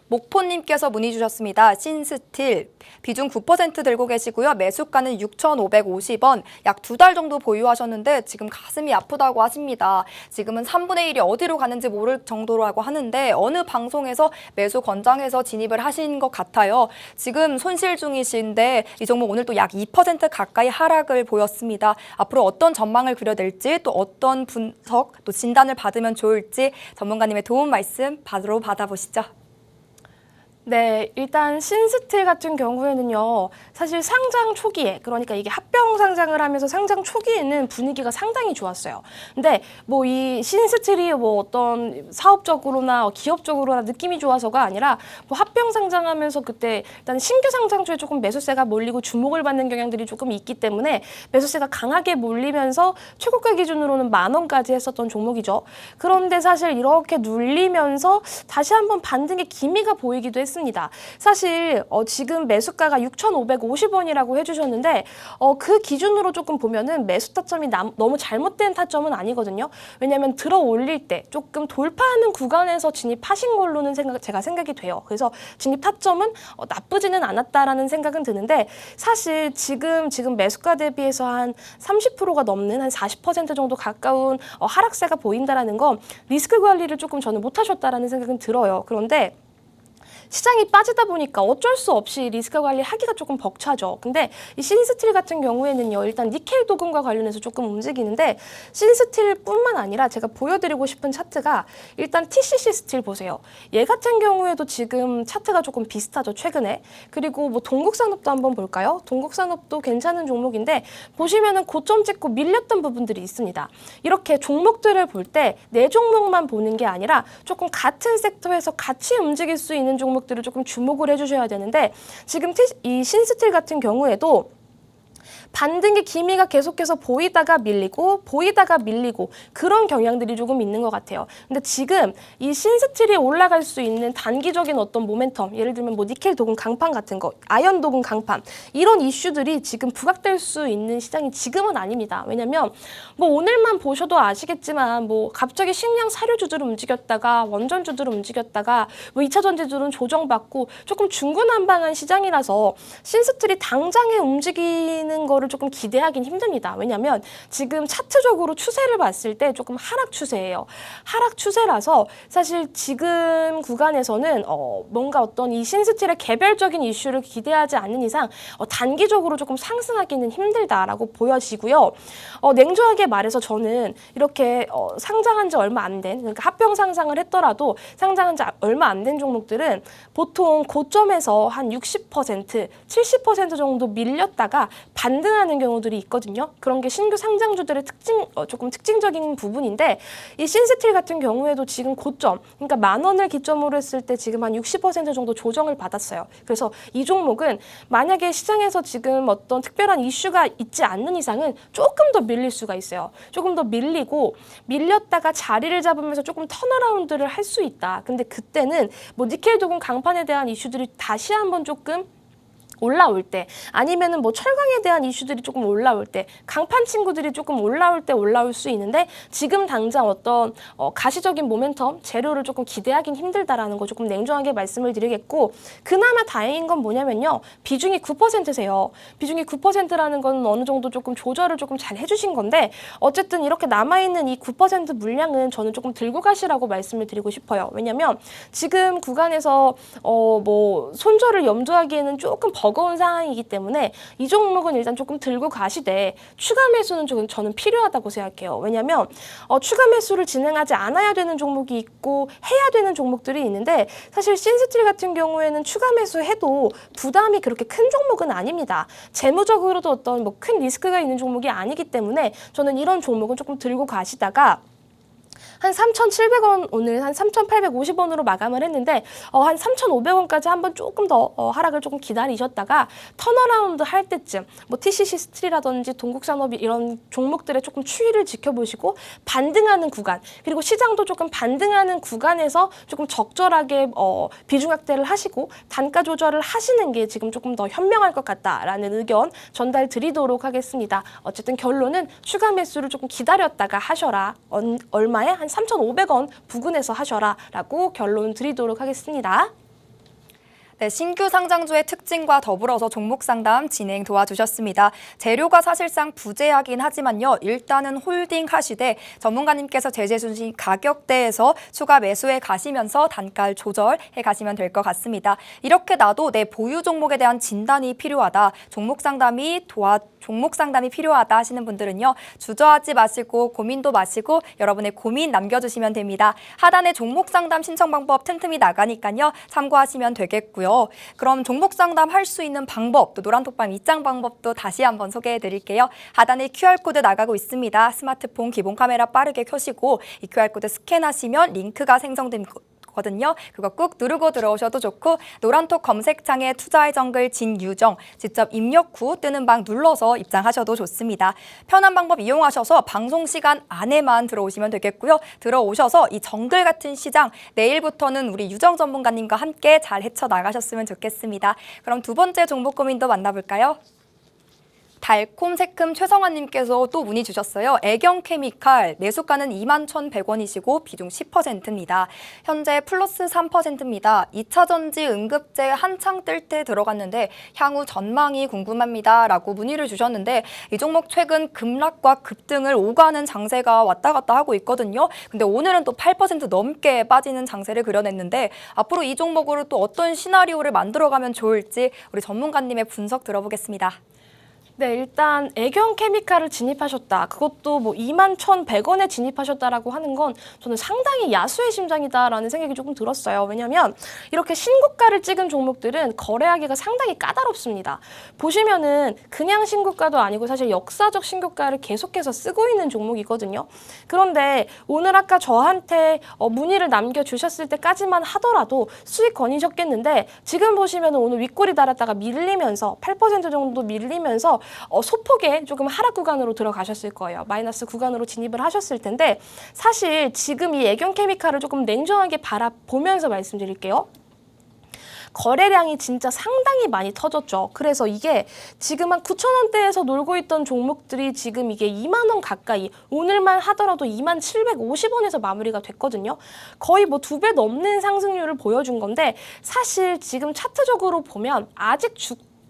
목포님께서 문의 주셨습니다. 신스틸 비중 9% 들고 계시고요. 매수가는 6,550원, 약 2달 정도 보유하셨는데 지금 가슴이 아프다고 하십니다. 지금은 3분의 1이 어디로 가는지 모를 정도라고 하는데 어느 방송에서 매수 권장해서 진입을 하신 것 같아요. 지금 손실 중이신데 이 종목 오늘 또 약 2% 가까이 하락을 보였습니다. 앞으로 어떤 전망을 그려낼지 또 어떤 분석, 또 진단을 받으면 좋을지 전문가님의 도움 말씀 바로 받아보시죠. 네, 일단 신스틸 같은 경우에는요, 사실 상장 초기에, 그러니까 이게 합병 상장을 하면서 상장 초기에는 분위기가 상당히 좋았어요. 근데 뭐 이 신스틸이 뭐 어떤 사업적으로나 기업적으로나 느낌이 좋아서가 아니라 뭐 합병 상장하면서 그때 일단 신규 상장주에 조금 매수세가 몰리고 주목을 받는 경향들이 조금 있기 때문에 매수세가 강하게 몰리면서 최고가 기준으로는 10,000원까지 했었던 종목이죠. 그런데 사실 이렇게 눌리면서 다시 한번 반등의 기미가 보이기도 했습니다. 사실 지금 매수가가 6,550원이라고 해주셨는데 그 기준으로 조금 보면은 매수 타점이 너무 잘못된 타점은 아니거든요. 왜냐하면 들어 올릴 때 조금 돌파하는 구간에서 진입하신 걸로는 제가 생각이 돼요. 그래서 진입 타점은 나쁘지는 않았다라는 생각은 드는데 사실 지금 매수가 대비해서 한 30%가 넘는 한 40% 정도 가까운 하락세가 보인다라는 건 리스크 관리를 조금 저는 못하셨다라는 생각은 들어요. 그런데 시장이 빠지다 보니까 어쩔 수 없이 리스크 관리하기가 조금 벅차죠. 근데 이 신스틸 같은 경우에는요. 일단 니켈 도금과 관련해서 조금 움직이는데 신스틸뿐만 아니라 제가 보여드리고 싶은 차트가 일단 TCC 스틸 보세요. 얘 같은 경우에도 지금 차트가 조금 비슷하죠. 최근에. 그리고 뭐 동국산업도 한번 볼까요? 동국산업도 괜찮은 종목인데 보시면은 고점 찍고 밀렸던 부분들이 있습니다. 이렇게 종목들을 볼 때 내 종목만 보는 게 아니라 조금 같은 섹터에서 같이 움직일 수 있는 종목들을 조금 주목을 해주셔야 되는데 지금 이 신스틸 같은 경우에도 반등의 기미가 계속해서 보이다가 밀리고 그런 경향들이 조금 있는 것 같아요. 근데 지금 이 신스틸이 올라갈 수 있는 단기적인 어떤 모멘텀, 예를 들면 뭐 니켈 도금 강판 같은 거, 아연 도금 강판 이런 이슈들이 지금 부각될 수 있는 시장이 지금은 아닙니다. 왜냐면 뭐 오늘만 보셔도 아시겠지만 뭐 갑자기 식량 사료주들 움직였다가 원전주들 움직였다가 뭐 2차 전지주는 조정받고 조금 중구난방한 시장이라서 신스틸이 당장에 움직이는 거를 조금 기대하긴 힘듭니다. 왜냐하면 지금 차트적으로 추세를 봤을 때 조금 하락 추세예요. 하락 추세라서 사실 지금 구간에서는 뭔가 어떤 이 신스틸의 개별적인 이슈를 기대하지 않는 이상 단기적으로 조금 상승하기는 힘들다라고 보여지고요. 냉정하게 말해서 저는 이렇게 상장한 지 얼마 안 된, 그러니까 합병 상장을 했더라도 상장한 지 얼마 안 된 종목들은 보통 고점에서 한 60%, 70% 정도 밀렸다가 반등 반등하는 경우들이 있거든요. 그런 게 신규 상장주들의 조금 특징적인 부분인데 이 신스틸 같은 경우에도 지금 고점, 그러니까 10,000원을 기점으로 했을 때 지금 한 60% 정도 조정을 받았어요. 그래서 이 종목은 만약에 시장에서 지금 어떤 특별한 이슈가 있지 않는 이상은 조금 더 밀릴 수가 있어요. 조금 더 밀리고 밀렸다가 자리를 잡으면서 조금 턴어라운드를 할 수 있다. 근데 그때는 뭐 니켈 도금 강판에 대한 이슈들이 다시 한번 조금 올라올 때 아니면은 뭐 철강에 대한 이슈들이 조금 올라올 때 강판 친구들이 조금 올라올 때 올라올 수 있는데 지금 당장 어떤 가시적인 모멘텀 재료를 조금 기대하긴 힘들다라는 거 조금 냉정하게 말씀을 드리겠고 그나마 다행인 건 뭐냐면요. 비중이 9%세요. 비중이 9%라는 건 어느 정도 조금 조절을 조금 잘 해주신 건데 어쨌든 이렇게 남아있는 이 9% 물량은 저는 조금 들고 가시라고 말씀을 드리고 싶어요. 왜냐면 지금 구간에서 뭐 손절을 염두하기에는 조금 버거운 상황이기 때문에 이 종목은 일단 조금 들고 가시되 추가 매수는 저는 필요하다고 생각해요. 왜냐하면 추가 매수를 진행하지 않아야 되는 종목이 있고 해야 되는 종목들이 있는데 사실 신스틸 같은 경우에는 추가 매수해도 부담이 그렇게 큰 종목은 아닙니다. 재무적으로도 어떤 뭐 큰 리스크가 있는 종목이 아니기 때문에 저는 이런 종목은 조금 들고 가시다가 한 3,700원 오늘 한 3,850원으로 마감을 했는데 한 3,500원까지 한번 조금 더 하락을 조금 기다리셨다가 턴어라운드 할 때쯤 뭐 TCC 스틸이라든지 동국산업이 이런 종목들의 조금 추이를 지켜보시고 반등하는 구간 그리고 시장도 조금 반등하는 구간에서 조금 적절하게 비중 확대를 하시고 단가 조절을 하시는 게 지금 조금 더 현명할 것 같다라는 의견 전달 드리도록 하겠습니다. 어쨌든 결론은 추가 매수를 조금 기다렸다가 하셔라. 얼마에? 한 3,500원 부근에서 하셔라 라고 결론 드리도록 하겠습니다. 네, 신규 상장주의 특징과 더불어서 종목 상담 진행 도와주셨습니다. 재료가 사실상 부재하긴 하지만요. 일단은 홀딩 하시되 전문가님께서 제시해 주신 가격대에서 추가 매수해 가시면서 단가를 조절해 가시면 될 것 같습니다. 이렇게 나도 내 보유 종목에 대한 진단이 필요하다. 종목 상담이 필요하다 하시는 분들은요. 주저하지 마시고 고민도 마시고 여러분의 고민 남겨주시면 됩니다. 하단에 종목 상담 신청 방법 틈틈이 나가니까요. 참고하시면 되겠고요. 그럼 종목 상담 할 수 있는 방법, 또 노란톡방 입장 방법도 다시 한번 소개해 드릴게요. 하단에 QR코드 나가고 있습니다. 스마트폰 기본 카메라 빠르게 켜시고 이 QR코드 스캔하시면 링크가 생성됩니다. 그거 꾹 누르고 들어오셔도 좋고 노란톡 검색창에 투자의 정글 진유정 직접 입력 후 뜨는 방 눌러서 입장하셔도 좋습니다. 편한 방법 이용하셔서 방송 시간 안에만 들어오시면 되겠고요. 들어오셔서 이 정글 같은 시장 내일부터는 우리 유정 전문가님과 함께 잘 헤쳐나가셨으면 좋겠습니다. 그럼 두 번째 종목 고민도 만나볼까요? 달콤 새큼 최성환님께서 또 문의 주셨어요. 애경케미칼 매수가는 21,100원이시고 비중 10%입니다. 현재 플러스 3%입니다. 2차 전지 응급제 한창 뜰 때 들어갔는데 향후 전망이 궁금합니다. 라고 문의를 주셨는데 이 종목 최근 급락과 급등을 오가는 장세가 왔다 갔다 하고 있거든요. 근데 오늘은 또 8% 넘게 빠지는 장세를 그려냈는데 앞으로 이 종목으로 또 어떤 시나리오를 만들어가면 좋을지 우리 전문가님의 분석 들어보겠습니다. 네, 일단 애경케미칼을 진입하셨다. 그것도 뭐 21,100원에 진입하셨다라고 하는 건 저는 상당히 야수의 심장이다라는 생각이 조금 들었어요. 왜냐하면 이렇게 신고가를 찍은 종목들은 거래하기가 상당히 까다롭습니다. 보시면은 그냥 신고가도 아니고 사실 역사적 신고가를 계속해서 쓰고 있는 종목이거든요. 그런데 오늘 아까 저한테 문의를 남겨주셨을 때까지만 하더라도 수익 건이셨겠는데 지금 보시면은 오늘 윗골이 달았다가 밀리면서 8% 정도 밀리면서 소폭의 조금 하락 구간으로 들어가셨을 거예요. 마이너스 구간으로 진입을 하셨을 텐데 사실 지금 이 애경케미칼을 조금 냉정하게 바라보면서 말씀드릴게요. 거래량이 진짜 상당히 많이 터졌죠. 그래서 이게 지금 한 9,000원대에서 놀고 있던 종목들이 지금 이게 2만 원 가까이 오늘만 하더라도 2750원에서 마무리가 됐거든요. 거의 뭐 2배 넘는 상승률을 보여준 건데 사실 지금 차트적으로 보면 아직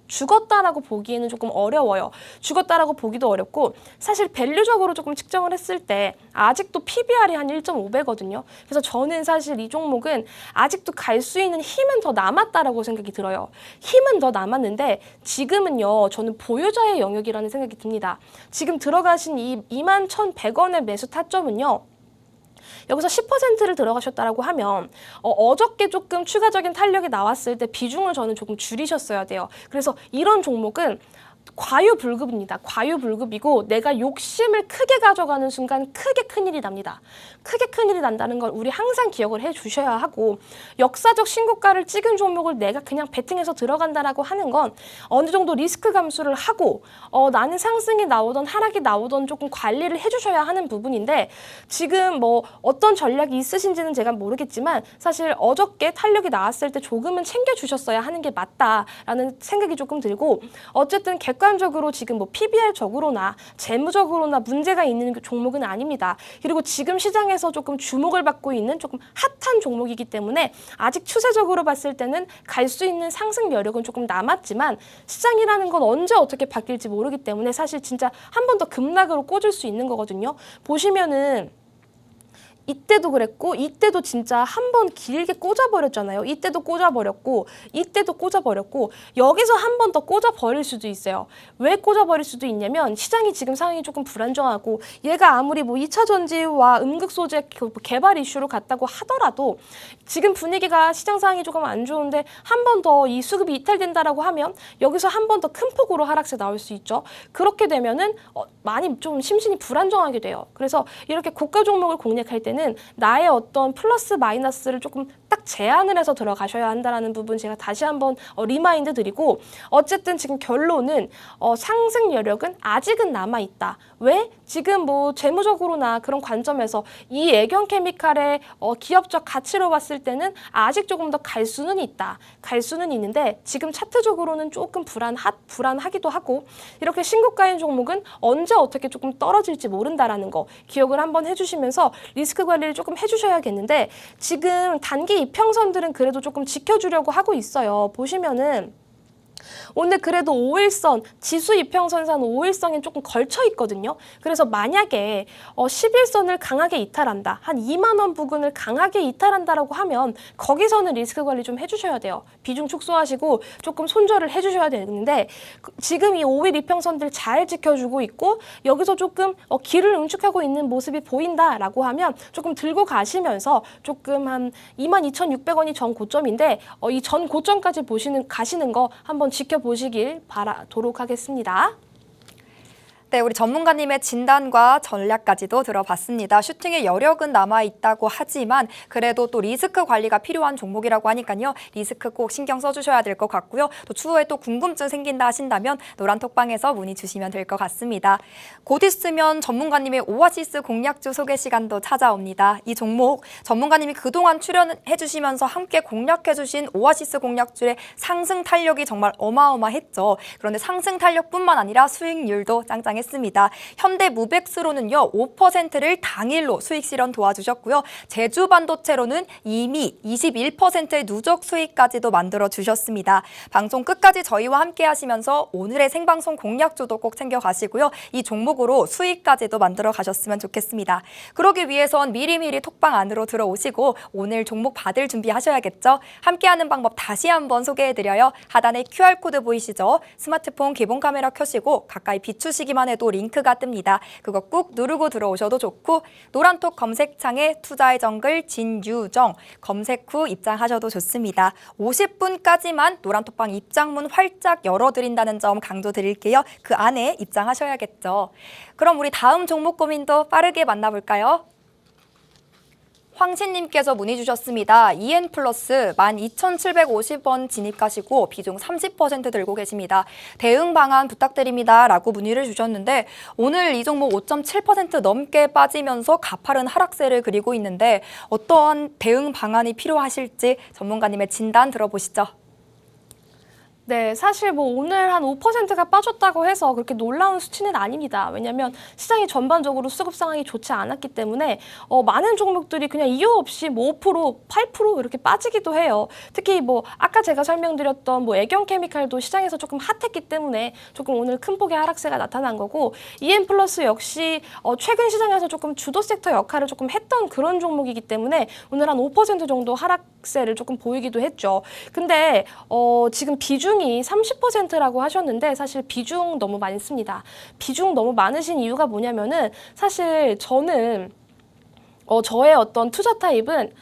죽었다라고 보기에는 조금 어려워요. 죽었다라고 보기도 어렵고 사실 밸류적으로 조금 측정을 했을 때 아직도 PBR이 한 1.5배거든요. 그래서 저는 사실 이 종목은 아직도 갈 수 있는 힘은 더 남았다라고 생각이 들어요. 힘은 더 남았는데 지금은요. 저는 보유자의 영역이라는 생각이 듭니다. 지금 들어가신 이 21,100원의 매수 타점은요. 여기서 10%를 들어가셨다라고 하면 어저께 조금 추가적인 탄력이 나왔을 때 비중을 저는 조금 줄이셨어야 돼요. 그래서 이런 종목은 과유불급입니다. 과유불급이고 내가 욕심을 크게 가져가는 순간 크게 큰일이 납니다. 크게 큰일이 난다는 걸 우리 항상 기억을 해 주셔야 하고, 역사적 신고가를 찍은 종목을 내가 그냥 베팅해서 들어간다라고 하는 건 어느 정도 리스크 감수를 하고 나는 상승이 나오던 하락이 나오던 조금 관리를 해 주셔야 하는 부분인데, 지금 뭐 어떤 전략이 있으신지는 제가 모르겠지만 사실 어저께 탄력이 나왔을 때 조금은 챙겨 주셨어야 하는 게 맞다라는 생각이 조금 들고, 어쨌든 객관적으로 지금 뭐 PBR적으로나 재무적으로나 문제가 있는 종목은 아닙니다. 그리고 지금 시장에서 조금 주목을 받고 있는 조금 핫한 종목이기 때문에 아직 추세적으로 봤을 때는 갈 수 있는 상승 여력은 조금 남았지만, 시장이라는 건 언제 어떻게 바뀔지 모르기 때문에 사실 진짜 한 번 더 급락으로 꽂을 수 있는 거거든요. 보시면은 이때도 그랬고 이때도 진짜 한 번 길게 꽂아버렸잖아요. 이때도 꽂아버렸고 이때도 꽂아버렸고 여기서 한 번 더 꽂아버릴 수도 있어요. 왜 꽂아버릴 수도 있냐면 시장이 지금 상황이 조금 불안정하고, 얘가 아무리 뭐 2차 전지와 음극소재 개발 이슈로 갔다고 하더라도 지금 분위기가 시장 상황이 조금 안 좋은데 한 번 더 이 수급이 이탈된다라고 하면 여기서 한 번 더 큰 폭으로 하락세 나올 수 있죠. 그렇게 되면은 많이 좀 심신이 불안정하게 돼요. 그래서 이렇게 고가 종목을 공략할 때는 나의 어떤 플러스 마이너스를 조금 딱 제한을 해서 들어가셔야 한다는 부분 제가 다시 한번 리마인드 드리고, 어쨌든 지금 결론은 상승 여력은 아직은 남아있다. 왜? 지금 뭐 재무적으로나 그런 관점에서 이 애경케미칼의 기업적 가치로 봤을 때는 아직 조금 더 갈 수는 있다. 갈 수는 있는데 지금 차트적으로는 조금 불안하기도 하고, 이렇게 신고가인 종목은 언제 어떻게 조금 떨어질지 모른다라는 거 기억을 한번 해주시면서 리스크 관리를 조금 해주셔야겠는데, 지금 단기 이평선들은 그래도 조금 지켜주려고 하고 있어요. 보시면은 오늘 그래도 5일선, 지수 이평선상 5일선이 조금 걸쳐 있거든요. 그래서 만약에 11선을 강하게 이탈한다, 한 2만 원 부근을 강하게 이탈한다라고 하면 거기서는 리스크 관리 좀 해주셔야 돼요. 비중 축소하시고 조금 손절을 해주셔야 되는데, 지금 이 5일 이평선들 잘 지켜주고 있고 여기서 조금 길을 응축하고 있는 모습이 보인다라고 하면 조금 들고 가시면서 조금 한 22,600원이 전 고점인데 이 전 고점까지 가시는 거 한번 지켜보시길 바라도록 하겠습니다. 네, 우리 전문가님의 진단과 전략까지도 들어봤습니다. 슈팅의 여력은 남아있다고 하지만 그래도 또 리스크 관리가 필요한 종목이라고 하니까요. 리스크 꼭 신경 써주셔야 될 것 같고요. 또 추후에 또 궁금증 생긴다 하신다면 노란톡방에서 문의 주시면 될 것 같습니다. 곧 있으면 전문가님의 오아시스 공략주 소개 시간도 찾아옵니다. 이 종목 전문가님이 그동안 출연해 주시면서 함께 공략해 주신 오아시스 공략주의 상승 탄력이 정말 어마어마했죠. 그런데 상승 탄력뿐만 아니라 수익률도 짱짱했습니다. 현대무백스로는요 5%를 당일로 수익 실현 도와주셨고요. 제주반도체로는 이미 21%의 누적 수익까지도 만들어 주셨습니다. 방송 끝까지 저희와 함께 하시면서 오늘의 생방송 공략주도 꼭 챙겨가시고요. 이 종목으로 수익까지도 만들어 가셨으면 좋겠습니다. 그러기 위해선 미리미리 톡방 안으로 들어오시고 오늘 종목 받을 준비하셔야겠죠. 함께하는 방법 다시 한번 소개해드려요. 하단에 QR코드 보이시죠? 스마트폰 기본 카메라 켜시고 가까이 비추시기만 해도 링크가 뜹니다. 그거 꾹 누르고 들어오셔도 좋고, 노란톡 검색창에 투자의 정글 진유정 검색 후 입장하셔도 좋습니다. 50분까지만 노란톡방 입장문 활짝 열어드린다는 점 강조드릴게요. 그 안에 입장하셔야겠죠. 그럼 우리 다음 종목 고민도 빠르게 만나볼까요? 황신님께서 문의 주셨습니다. EN 플러스 12,750원 진입하시고 비중 30% 들고 계십니다. 대응 방안 부탁드립니다. 라고 문의를 주셨는데 오늘 이 종목 5.7% 넘게 빠지면서 가파른 하락세를 그리고 있는데 어떠한 대응 방안이 필요하실지 전문가님의 진단 들어보시죠. 네, 사실 뭐 오늘 한 5%가 빠졌다고 해서 그렇게 놀라운 수치는 아닙니다. 왜냐하면 시장이 전반적으로 수급 상황이 좋지 않았기 때문에 많은 종목들이 그냥 이유 없이 뭐 5%, 8% 이렇게 빠지기도 해요. 특히 뭐 아까 제가 설명드렸던 뭐 애경케미칼도 시장에서 조금 핫했기 때문에 조금 오늘 큰 폭의 하락세가 나타난 거고, EN 플러스 역시 최근 시장에서 조금 주도 섹터 역할을 조금 했던 그런 종목이기 때문에 오늘 한 5% 정도 하락세를 조금 보이기도 했죠. 근데 지금 비중이 30%라고 하셨는데 사실 비중 너무 많습니다. 비중 너무 많으신 이유가 뭐냐면은 사실 저는 저의 어떤 투자 타입은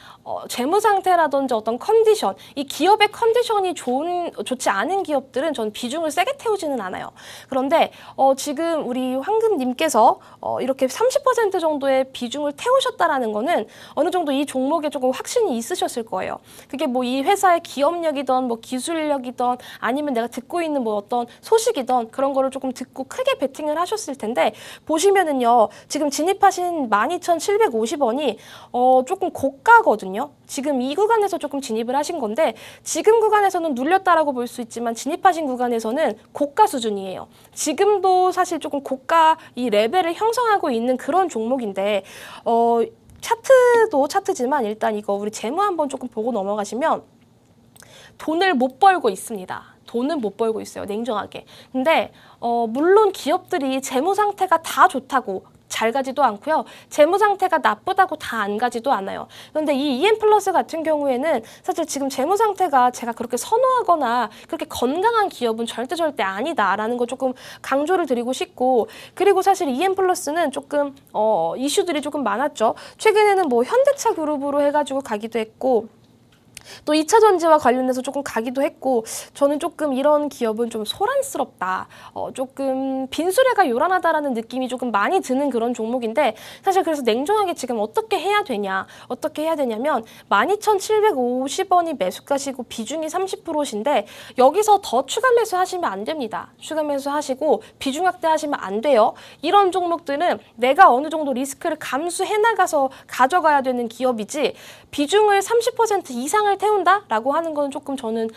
재무 상태라든지 어떤 컨디션, 이 기업의 컨디션이 좋지 않은 기업들은 전 비중을 세게 태우지는 않아요. 그런데 지금 우리 황금님께서 이렇게 30% 정도의 비중을 태우셨다라는 거는 어느 정도 이 종목에 조금 확신이 있으셨을 거예요. 그게 뭐 이 회사의 기업력이든 뭐 기술력이든 아니면 내가 듣고 있는 뭐 어떤 소식이든 그런 거를 조금 듣고 크게 베팅을 하셨을 텐데, 보시면은요, 지금 진입하신 12,750원이 조금 고가거든요. 지금 이 구간에서 조금 진입을 하신 건데, 지금 구간에서는 눌렸다라고 볼 수 있지만 진입하신 구간에서는 고가 수준이에요. 지금도 사실 조금 고가 이 레벨을 형성하고 있는 그런 종목인데, 차트도 차트지만 일단 이거 우리 재무 한번 조금 보고 넘어가시면 돈을 못 벌고 있습니다. 돈은 못 벌고 있어요, 냉정하게. 근데 물론 기업들이 재무 상태가 다 좋다고 잘 가지도 않고요. 재무 상태가 나쁘다고 다 안 가지도 않아요. 그런데 이 EM플러스 같은 경우에는 사실 지금 재무 상태가 제가 그렇게 선호하거나 그렇게 건강한 기업은 절대 아니다라는 거 조금 강조를 드리고 싶고, 그리고 사실 EM플러스는 조금 이슈들이 조금 많았죠. 최근에는 뭐 현대차 그룹으로 해가지고 가기도 했고, 또 2차 전지와 관련해서 조금 가기도 했고, 저는 조금 이런 기업은 좀 소란스럽다, 조금 빈수레가 요란하다라는 느낌이 조금 많이 드는 그런 종목인데, 사실 그래서 냉정하게 지금 어떻게 해야 되냐면 12,750원이 매수가시고 비중이 30%신데 여기서 더 추가 매수하시면 안 됩니다. 추가 매수하시고 비중 확대하시면 안 돼요. 이런 종목들은 내가 어느 정도 리스크를 감수해 나가서 가져가야 되는 기업이지, 비중을 30% 이상을 태운다라고 하는 건 조금 저는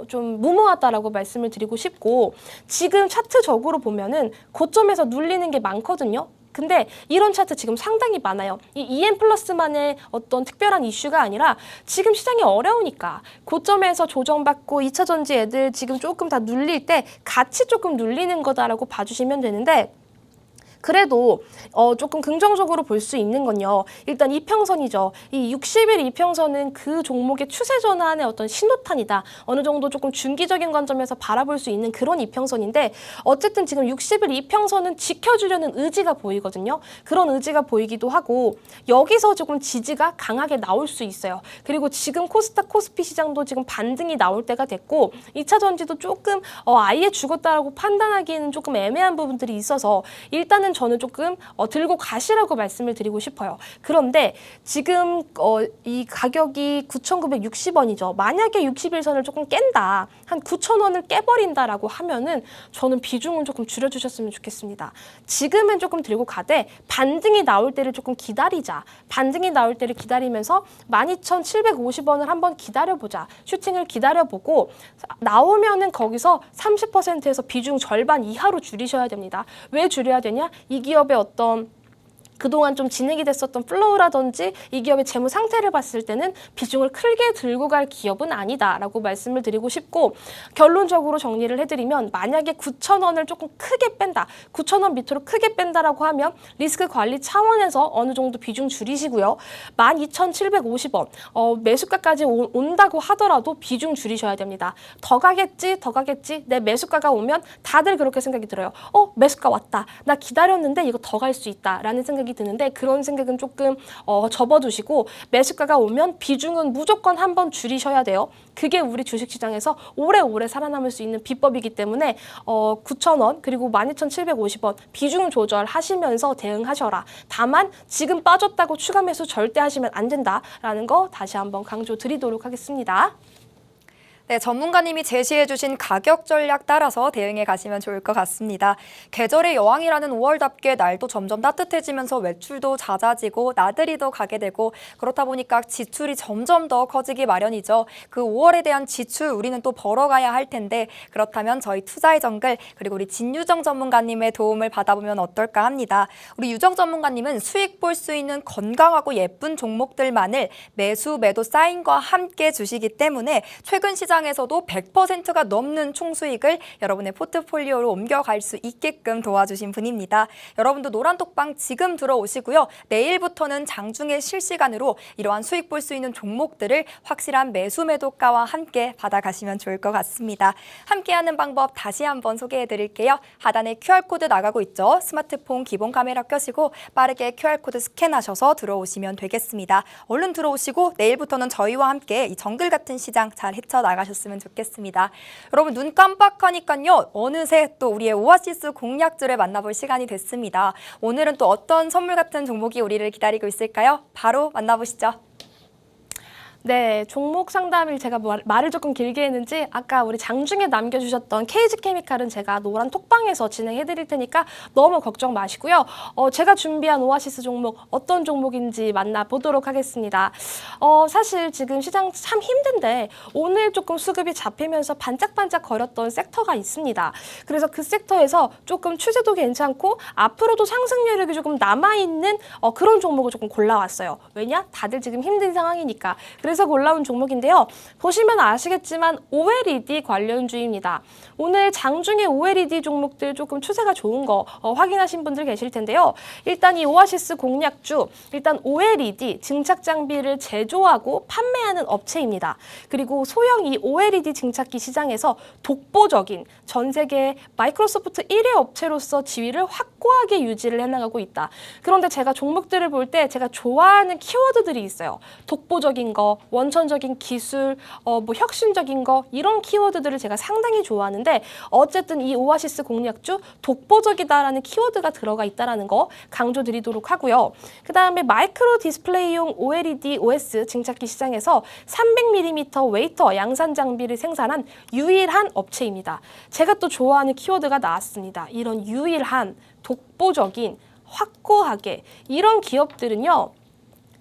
좀 무모하다라고 말씀을 드리고 싶고, 지금 차트적으로 보면은 고점에서 눌리는 게 많거든요. 근데 이런 차트 지금 상당히 많아요. 이 EM플러스만의 어떤 특별한 이슈가 아니라 지금 시장이 어려우니까 고점에서 조정받고 2차 전지 애들 지금 조금 다 눌릴 때 같이 조금 눌리는 거다라고 봐주시면 되는데, 그래도 조금 긍정적으로 볼 수 있는 건요, 일단 이평선이죠. 이 60일 이평선은 그 종목의 추세 전환의 어떤 신호탄이다. 어느 정도 조금 중기적인 관점에서 바라볼 수 있는 그런 이평선인데, 어쨌든 지금 60일 이평선은 지켜주려는 의지가 보이거든요. 그런 의지가 보이기도 하고, 여기서 조금 지지가 강하게 나올 수 있어요. 그리고 지금 코스닥 코스피 시장도 지금 반등이 나올 때가 됐고, 2차 전지도 조금 아예 죽었다라고 판단하기에는 조금 애매한 부분들이 있어서 일단은 저는 조금 들고 가시라고 말씀을 드리고 싶어요. 그런데 지금 이 가격이 9,960원이죠. 만약에 60일선을 조금 깬다, 한 9,000원을 깨버린다라고 하면은 저는 비중은 조금 줄여주셨으면 좋겠습니다. 지금은 조금 들고 가되 반등이 나올 때를 조금 기다리자. 반등이 나올 때를 기다리면서 12,750원을 한번 기다려보자. 슈팅을 기다려보고 나오면은 거기서 30%에서 비중 절반 이하로 줄이셔야 됩니다. 왜 줄여야 되냐? 이 기업의 어떤 그동안 좀 진행이 됐었던 플로우라든지 이 기업의 재무 상태를 봤을 때는 비중을 크게 들고 갈 기업은 아니다라고 말씀을 드리고 싶고, 결론적으로 정리를 해드리면 만약에 9,000원을 조금 크게 뺀다, 9,000원 밑으로 크게 뺀다라고 하면 리스크 관리 차원에서 어느 정도 비중 줄이시고요. 12,750원 매수가까지 온다고 하더라도 비중 줄이셔야 됩니다. 더 가겠지 내 매수가가 오면 다들 그렇게 생각이 들어요. 매수가 왔다, 나 기다렸는데 이거 더 갈 수 있다라는 생각이 드는데, 그런 생각은 조금 접어두시고, 매수가가 오면 비중은 무조건 한번 줄이셔야 돼요. 그게 우리 주식시장에서 오래오래 살아남을 수 있는 비법이기 때문에 9,000원 그리고 12,750원 비중 조절하시면서 대응하셔라. 다만 지금 빠졌다고 추가 매수 절대 하시면 안 된다라는 거 다시 한번 강조 드리도록 하겠습니다. 네, 전문가님이 제시해주신 가격 전략 따라서 대응해 가시면 좋을 것 같습니다. 계절의 여왕이라는 5월답게 날도 점점 따뜻해지면서 외출도 잦아지고 나들이도 가게 되고, 그렇다 보니까 지출이 점점 더 커지기 마련이죠. 그 5월에 대한 지출 우리는 또 벌어가야 할 텐데, 그렇다면 저희 투자의 정글 그리고 우리 진유정 전문가님의 도움을 받아보면 어떨까 합니다. 우리 유정 전문가님은 수익 볼 수 있는 건강하고 예쁜 종목들만을 매수 매도 사인과 함께 주시기 때문에 최근 시장 시장에서도 100%가 넘는 총수익을 여러분의 포트폴리오로 옮겨갈 수 있게끔 도와주신 분입니다. 여러분도 노란톡방 지금 들어오시고요. 내일부터는 장중에 실시간으로 이러한 수익 볼 수 있는 종목들을 확실한 매수 매도가와 함께 받아가시면 좋을 것 같습니다. 함께하는 방법 다시 한번 소개해드릴게요. 하단에 QR코드 나가고 있죠. 스마트폰 기본 카메라 켜시고 빠르게 QR코드 스캔하셔서 들어오시면 되겠습니다. 얼른 들어오시고 내일부터는 저희와 함께 이 정글 같은 시장 잘 헤쳐나가셨으면 좋겠습니다. 여러분 눈 깜빡하니까요. 어느새 또 우리의 오아시스 공략주를 만나볼 시간이 됐습니다. 오늘은 또 어떤 선물 같은 종목이 우리를 기다리고 있을까요? 바로 만나보시죠. 네, 종목 상담을 제가 말을 조금 길게 했는지 아까 우리 장중에 남겨주셨던 KG케미칼은 제가 노란 톡방에서 진행해드릴 테니까 너무 걱정 마시고요. 제가 준비한 오아시스 종목 어떤 종목인지 만나보도록 하겠습니다. 사실 지금 시장 참 힘든데 오늘 조금 수급이 잡히면서 반짝반짝 거렸던 섹터가 있습니다. 그래서 그 섹터에서 조금 추세도 괜찮고 앞으로도 상승 여력이 조금 남아있는 그런 종목을 조금 골라왔어요. 왜냐? 다들 지금 힘든 상황이니까. 그래서 골라온 종목인데요. 보시면 아시겠지만 OLED 관련주입니다. 오늘 장중에 OLED 종목들 조금 추세가 좋은 거 확인하신 분들 계실 텐데요. 일단 이 오아시스 공략주, 일단 OLED 증착 장비를 제조하고 판매하는 업체입니다. 그리고 소형 이 OLED 증착기 시장에서 독보적인 전 세계 마이크로소프트 1위 업체로서 지위를 확고하게 유지를 해나가고 있다. 그런데 제가 종목들을 볼 때 제가 좋아하는 키워드들이 있어요. 독보적인 거, 원천적인 기술, 뭐 혁신적인 거 이런 키워드들을 제가 상당히 좋아하는데 어쨌든 이 오아시스 공략주 독보적이다라는 키워드가 들어가 있다라는 거 강조드리도록 하고요. 그 다음에 마이크로 디스플레이용 OLED OS 증착기 시장에서 300mm 웨이터 양산 장비를 생산한 유일한 업체입니다. 제가 또 좋아하는 키워드가 나왔습니다. 이런 유일한 독보적인 확고하게 이런 기업들은요.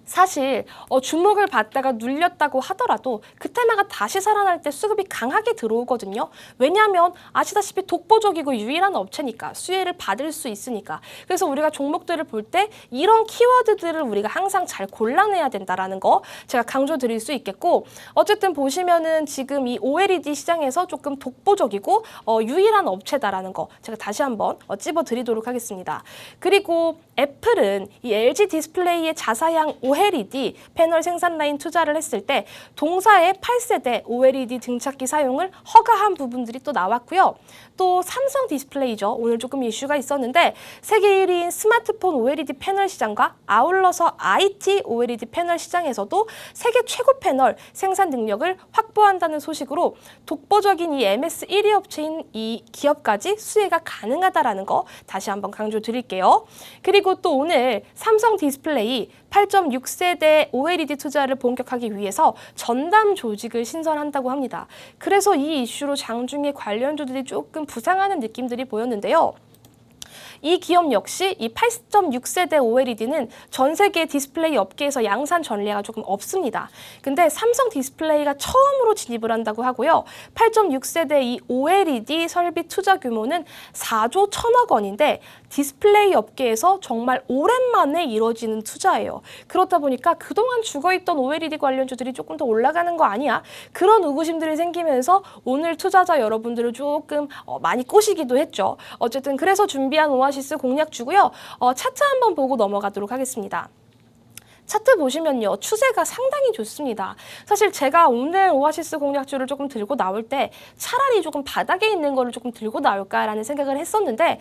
사실 주목을 받다가 눌렸다고 하더라도 그때마다 다시 살아날 때 수급이 강하게 들어오거든요. 왜냐하면 아시다시피 독보적이고 유일한 업체니까 수혜를 받을 수 있으니까. 그래서 우리가 종목들을 볼 때 이런 키워드들을 우리가 항상 잘 골라내야 된다라는 거 제가 강조드릴 수 있겠고 어쨌든 보시면은 지금 이 OLED 시장에서 조금 독보적이고 유일한 업체다라는 거 제가 다시 한번 찝어드리도록 하겠습니다. 그리고 애플은 이 LG 디스플레이의 자사양 OLED 패널 생산 라인 투자를 했을 때 동사의 8세대 OLED 등착기 사용을 허가한 부분들이 또 나왔고요. 또 삼성 디스플레이죠. 오늘 조금 이슈가 있었는데 세계 1위인 스마트폰 OLED 패널 시장과 아울러서 IT OLED 패널 시장에서도 세계 최고 패널 생산 능력을 확보한다는 소식으로 독보적인 이 MS 1위 업체인 이 기업까지 수혜가 가능하다라는 거 다시 한번 강조드릴게요. 그리고 또 오늘 삼성 디스플레이 8.6세대 OLED 투자를 본격하기 위해서 전담 조직을 신설한다고 합니다. 그래서 이 이슈로 장중에 관련주들이 조금 부상하는 느낌들이 보였는데요. 이 기업 역시 이 8.6세대 OLED는 전 세계 디스플레이 업계에서 양산 전례가 조금 없습니다. 근데 삼성 디스플레이가 처음으로 진입을 한다고 하고요. 8.6세대 이 OLED 설비 투자 규모는 4조 1천억 원인데 디스플레이 업계에서 정말 오랜만에 이루어지는 투자예요. 그렇다 보니까 그동안 죽어있던 OLED 관련주들이 조금 더 올라가는 거 아니야? 그런 의구심들이 생기면서 오늘 투자자 여러분들을 조금 많이 꼬시기도 했죠. 어쨌든 그래서 준비한 오아시스 공략주고요. 차트 한번 보고 넘어가도록 하겠습니다. 차트 보시면요. 추세가 상당히 좋습니다. 사실 제가 오늘 오아시스 공략주를 조금 들고 나올 때 차라리 조금 바닥에 있는 거를 조금 들고 나올까라는 생각을 했었는데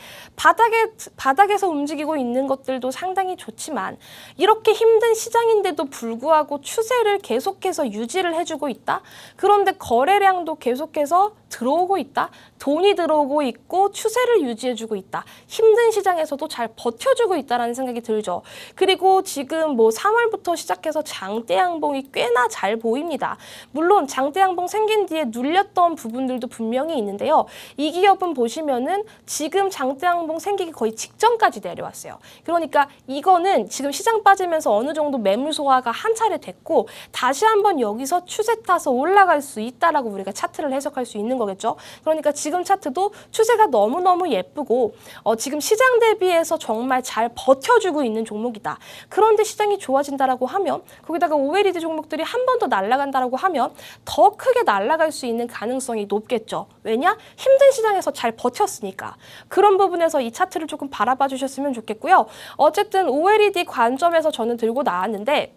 바닥에서 움직이고 있는 것들도 상당히 좋지만 이렇게 힘든 시장인데도 불구하고 추세를 계속해서 유지를 해주고 있다. 그런데 거래량도 계속해서 들어오고 있다. 돈이 들어오고 있고 추세를 유지해주고 있다. 힘든 시장에서도 잘 버텨주고 있다라는 생각이 들죠. 그리고 지금 뭐 3월부터 시작해서 장대 양봉이 꽤나 잘 보입니다. 물론 장대 양봉 생긴 뒤에 눌렸던 부분들도 분명히 있는데요. 이 기업은 보시면은 지금 장대 양봉 생기기 거의 직전까지 내려왔어요. 그러니까 이거는 지금 시장 빠지면서 어느 정도 매물 소화가 한 차례 됐고 다시 한번 여기서 추세 타서 올라갈 수 있다라고 우리가 차트를 해석할 수 있는 거겠죠. 그러니까 지금 차트도 추세가 너무너무 예쁘고 지금 시장 대비해서 정말 잘 버텨주고 있는 종목이다. 그런데 시장이 좋아 좋아진다라고 하면, 거기다가 OLED 종목들이 한 번 더 날아간다라고 하면 더 크게 날아갈 수 있는 가능성이 높겠죠. 왜냐? 힘든 시장에서 잘 버텼으니까. 그런 부분에서 이 차트를 조금 바라봐 주셨으면 좋겠고요. 어쨌든 OLED 관점에서 저는 들고 나왔는데,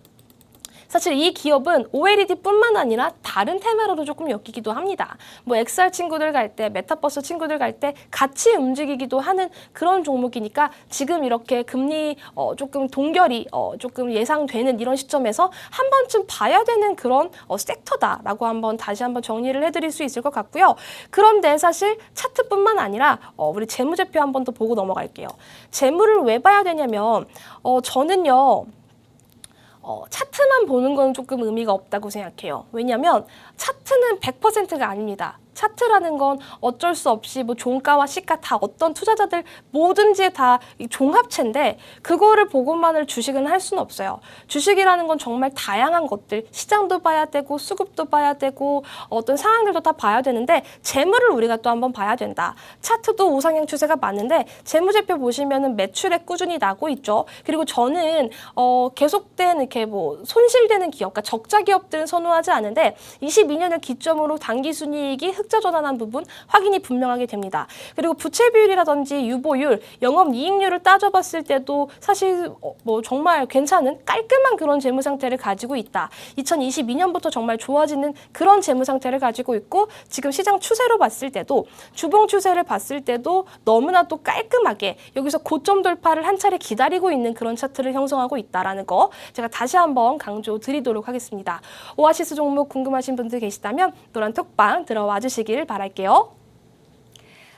사실 이 기업은 OLED뿐만 아니라 다른 테마로도 조금 엮이기도 합니다. 뭐 XR 친구들 갈 때, 메타버스 친구들 갈 때 같이 움직이기도 하는 그런 종목이니까 지금 이렇게 금리 조금 동결이 조금 예상되는 이런 시점에서 한 번쯤 봐야 되는 그런 섹터다라고 다시 한번 정리를 해드릴 수 있을 것 같고요. 그런데 사실 차트뿐만 아니라 우리 재무제표 한 번 더 보고 넘어갈게요. 재무를 왜 봐야 되냐면 저는요. 차트만 보는 건 조금 의미가 없다고 생각해요. 왜냐하면 차트는 100%가 아닙니다. 차트라는 건 어쩔 수 없이 뭐 종가와 시가 다 어떤 투자자들 뭐든지 다 종합체인데 그거를 보고만을 주식은 할 수는 없어요. 주식이라는 건 정말 다양한 것들, 시장도 봐야 되고 수급도 봐야 되고 어떤 상황들도 다 봐야 되는데 재물을 우리가 또 한번 봐야 된다. 차트도 우상향 추세가 맞는데 재무제표 보시면은 매출액 꾸준히 나고 있죠. 그리고 저는 계속된 이렇게 뭐 손실되는 기업, 그러니까 적자 기업들은 선호하지 않은데 22년을 기점으로 당기순이익이 흑자 전환한 부분 확인이 분명하게 됩니다. 그리고 부채 비율이라든지 유보율, 영업이익률을 따져봤을 때도 사실 뭐 정말 괜찮은 깔끔한 그런 재무 상태를 가지고 있다. 2022년부터 정말 좋아지는 그런 재무 상태를 가지고 있고 지금 시장 추세로 봤을 때도 주봉 추세를 봤을 때도 너무나도 깔끔하게 여기서 고점 돌파를 한 차례 기다리고 있는 그런 차트를 형성하고 있다라는 거 제가 다시 한번 강조 드리도록 하겠습니다. 오아시스 종목 궁금하신 분들 계시다면 노란톡방 들어와 주시길 바랄게요.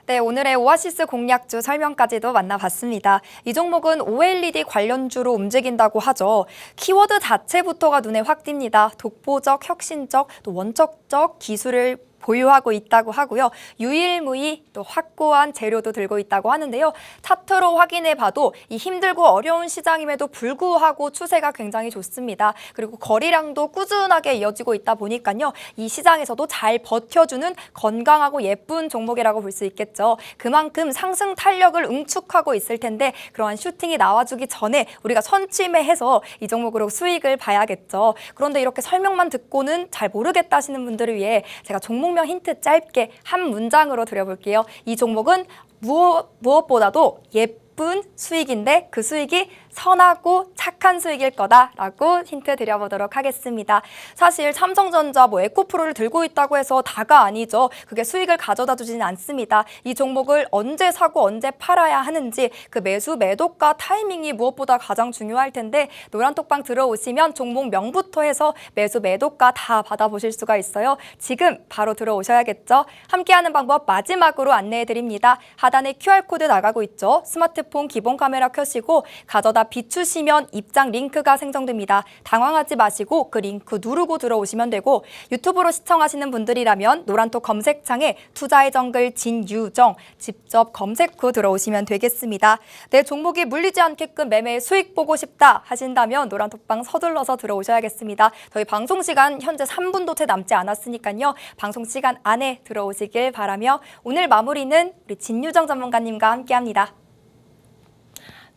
네, 오늘의 오아시스 공략주 설명까지도 만나봤습니다. 이 종목은 OLED 관련주로 움직인다고 하죠. 키워드 자체부터가 눈에 확 띕니다. 독보적, 혁신적, 또 원칙적 기술을 보유하고 있다고 하고요. 유일무이 또 확고한 재료도 들고 있다고 하는데요. 차트로 확인해 봐도 이 힘들고 어려운 시장임에도 불구하고 추세가 굉장히 좋습니다. 그리고 거래량도 꾸준하게 이어지고 있다 보니까요. 이 시장에서도 잘 버텨주는 건강하고 예쁜 종목이라고 볼 수 있겠죠. 그만큼 상승 탄력을 응축하고 있을 텐데 그러한 슈팅이 나와주기 전에 우리가 선취매해서 이 종목으로 수익을 봐야겠죠. 그런데 이렇게 설명만 듣고는 잘 모르겠다 하시는 분들을 위해 제가 종목명 힌트 짧게 한 문장으로 드려볼게요. 이 종목은 무엇보다도 예쁜 수익인데 그 수익이 선하고 착한 수익일 거다라고 힌트 드려보도록 하겠습니다. 사실 삼성전자 에코프로를 들고 있다고 해서 다가 아니죠. 그게 수익을 가져다 주지는 않습니다. 이 종목을 언제 사고 언제 팔아야 하는지 그 매수 매도가 타이밍이 무엇보다 가장 중요할 텐데 노란톡방 들어오시면 종목명부터 해서 매수 매도가 다 받아보실 수가 있어요. 지금 바로 들어오셔야겠죠. 함께하는 방법 마지막으로 안내해드립니다. 하단에 QR코드 나가고 있죠. 스마트폰 기본 카메라 켜시고 가져다 비추시면 입장 링크가 생성됩니다. 당황하지 마시고 그 링크 누르고 들어오시면 되고 유튜브로 시청하시는 분들이라면 노란톡 검색창에 투자의 정글 진유정 직접 검색 후 들어오시면 되겠습니다. 내 종목이 물리지 않게끔 매매 수익 보고 싶다 하신다면 노란톡방 서둘러서 들어오셔야겠습니다. 저희 방송 시간 현재 3분도 채 남지 않았으니까요. 방송 시간 안에 들어오시길 바라며 오늘 마무리는 우리 진유정 전문가님과 함께합니다.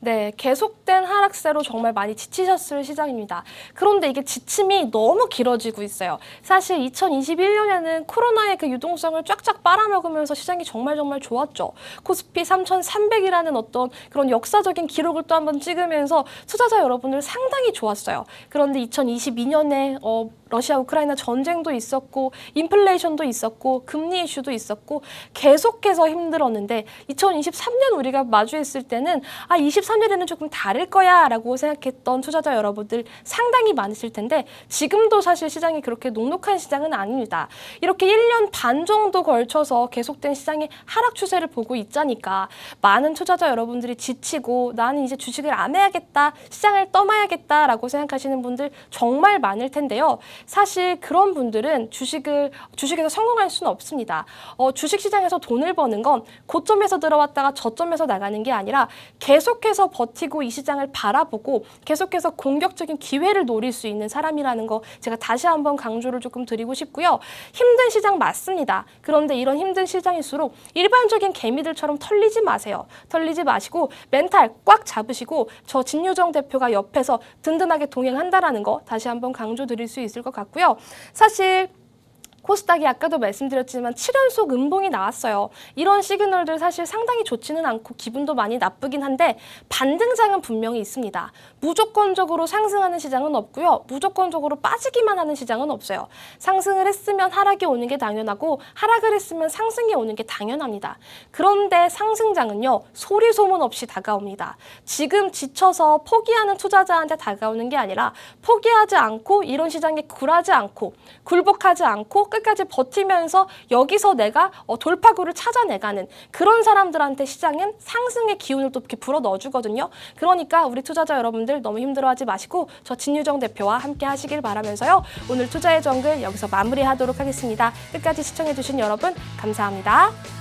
네, 계속된 하락세로 정말 많이 지치셨을 시장입니다. 그런데 이게 지침이 너무 길어지고 있어요. 사실 2021년에는 코로나의 그 유동성을 쫙쫙 빨아먹으면서 시장이 정말 좋았죠. 코스피 3,300이라는 어떤 그런 역사적인 기록을 또 한번 찍으면서 투자자 여러분들 상당히 좋았어요. 그런데 2022년에 러시아 우크라이나 전쟁도 있었고 인플레이션도 있었고 금리 이슈도 있었고 계속해서 힘들었는데 2023년 우리가 마주했을 때는 23년에는 조금 다를 거야 라고 생각했던 투자자 여러분들 상당히 많으실 텐데 지금도 사실 시장이 그렇게 녹록한 시장은 아닙니다. 이렇게 1년 반 정도 걸쳐서 계속된 시장의 하락 추세를 보고 있자니까 많은 투자자 여러분들이 지치고 나는 이제 주식을 안 해야겠다, 시장을 떠나야겠다라고 생각하시는 분들 정말 많을 텐데요. 사실 그런 분들은 주식에서 성공할 수는 없습니다. 주식시장에서 돈을 버는 건 고점에서 들어왔다가 저점에서 나가는 게 아니라 계속해서 버티고 이 시장을 바라보고 계속해서 공격적인 기회를 노릴 수 있는 사람이라는 거 제가 다시 한번 강조를 조금 드리고 싶고요. 힘든 시장 맞습니다. 그런데 이런 힘든 시장일수록 일반적인 개미들처럼 털리지 마세요. 털리지 마시고 멘탈 꽉 잡으시고 저 진유정 대표가 옆에서 든든하게 동행한다라는 거 다시 한번 강조드릴 수 있을 것 같고요. 사실 코스닥이 아까도 말씀드렸지만 7연속 음봉이 나왔어요. 이런 시그널들 사실 상당히 좋지는 않고 기분도 많이 나쁘긴 한데 반등장은 분명히 있습니다. 무조건적으로 상승하는 시장은 없고요. 무조건적으로 빠지기만 하는 시장은 없어요. 상승을 했으면 하락이 오는 게 당연하고 하락을 했으면 상승이 오는 게 당연합니다. 그런데 상승장은요. 소리 소문 없이 다가옵니다. 지금 지쳐서 포기하는 투자자한테 다가오는 게 아니라 포기하지 않고 이런 시장에 굴하지 않고 굴복하지 않고 끝까지 버티면서 여기서 내가 돌파구를 찾아내가는 그런 사람들한테 시장은 상승의 기운을 또 이렇게 불어 넣어주거든요. 그러니까 우리 투자자 여러분들 너무 힘들어하지 마시고 저 진유정 대표와 함께 하시길 바라면서요. 오늘 투자의 정글 여기서 마무리하도록 하겠습니다. 끝까지 시청해주신 여러분 감사합니다.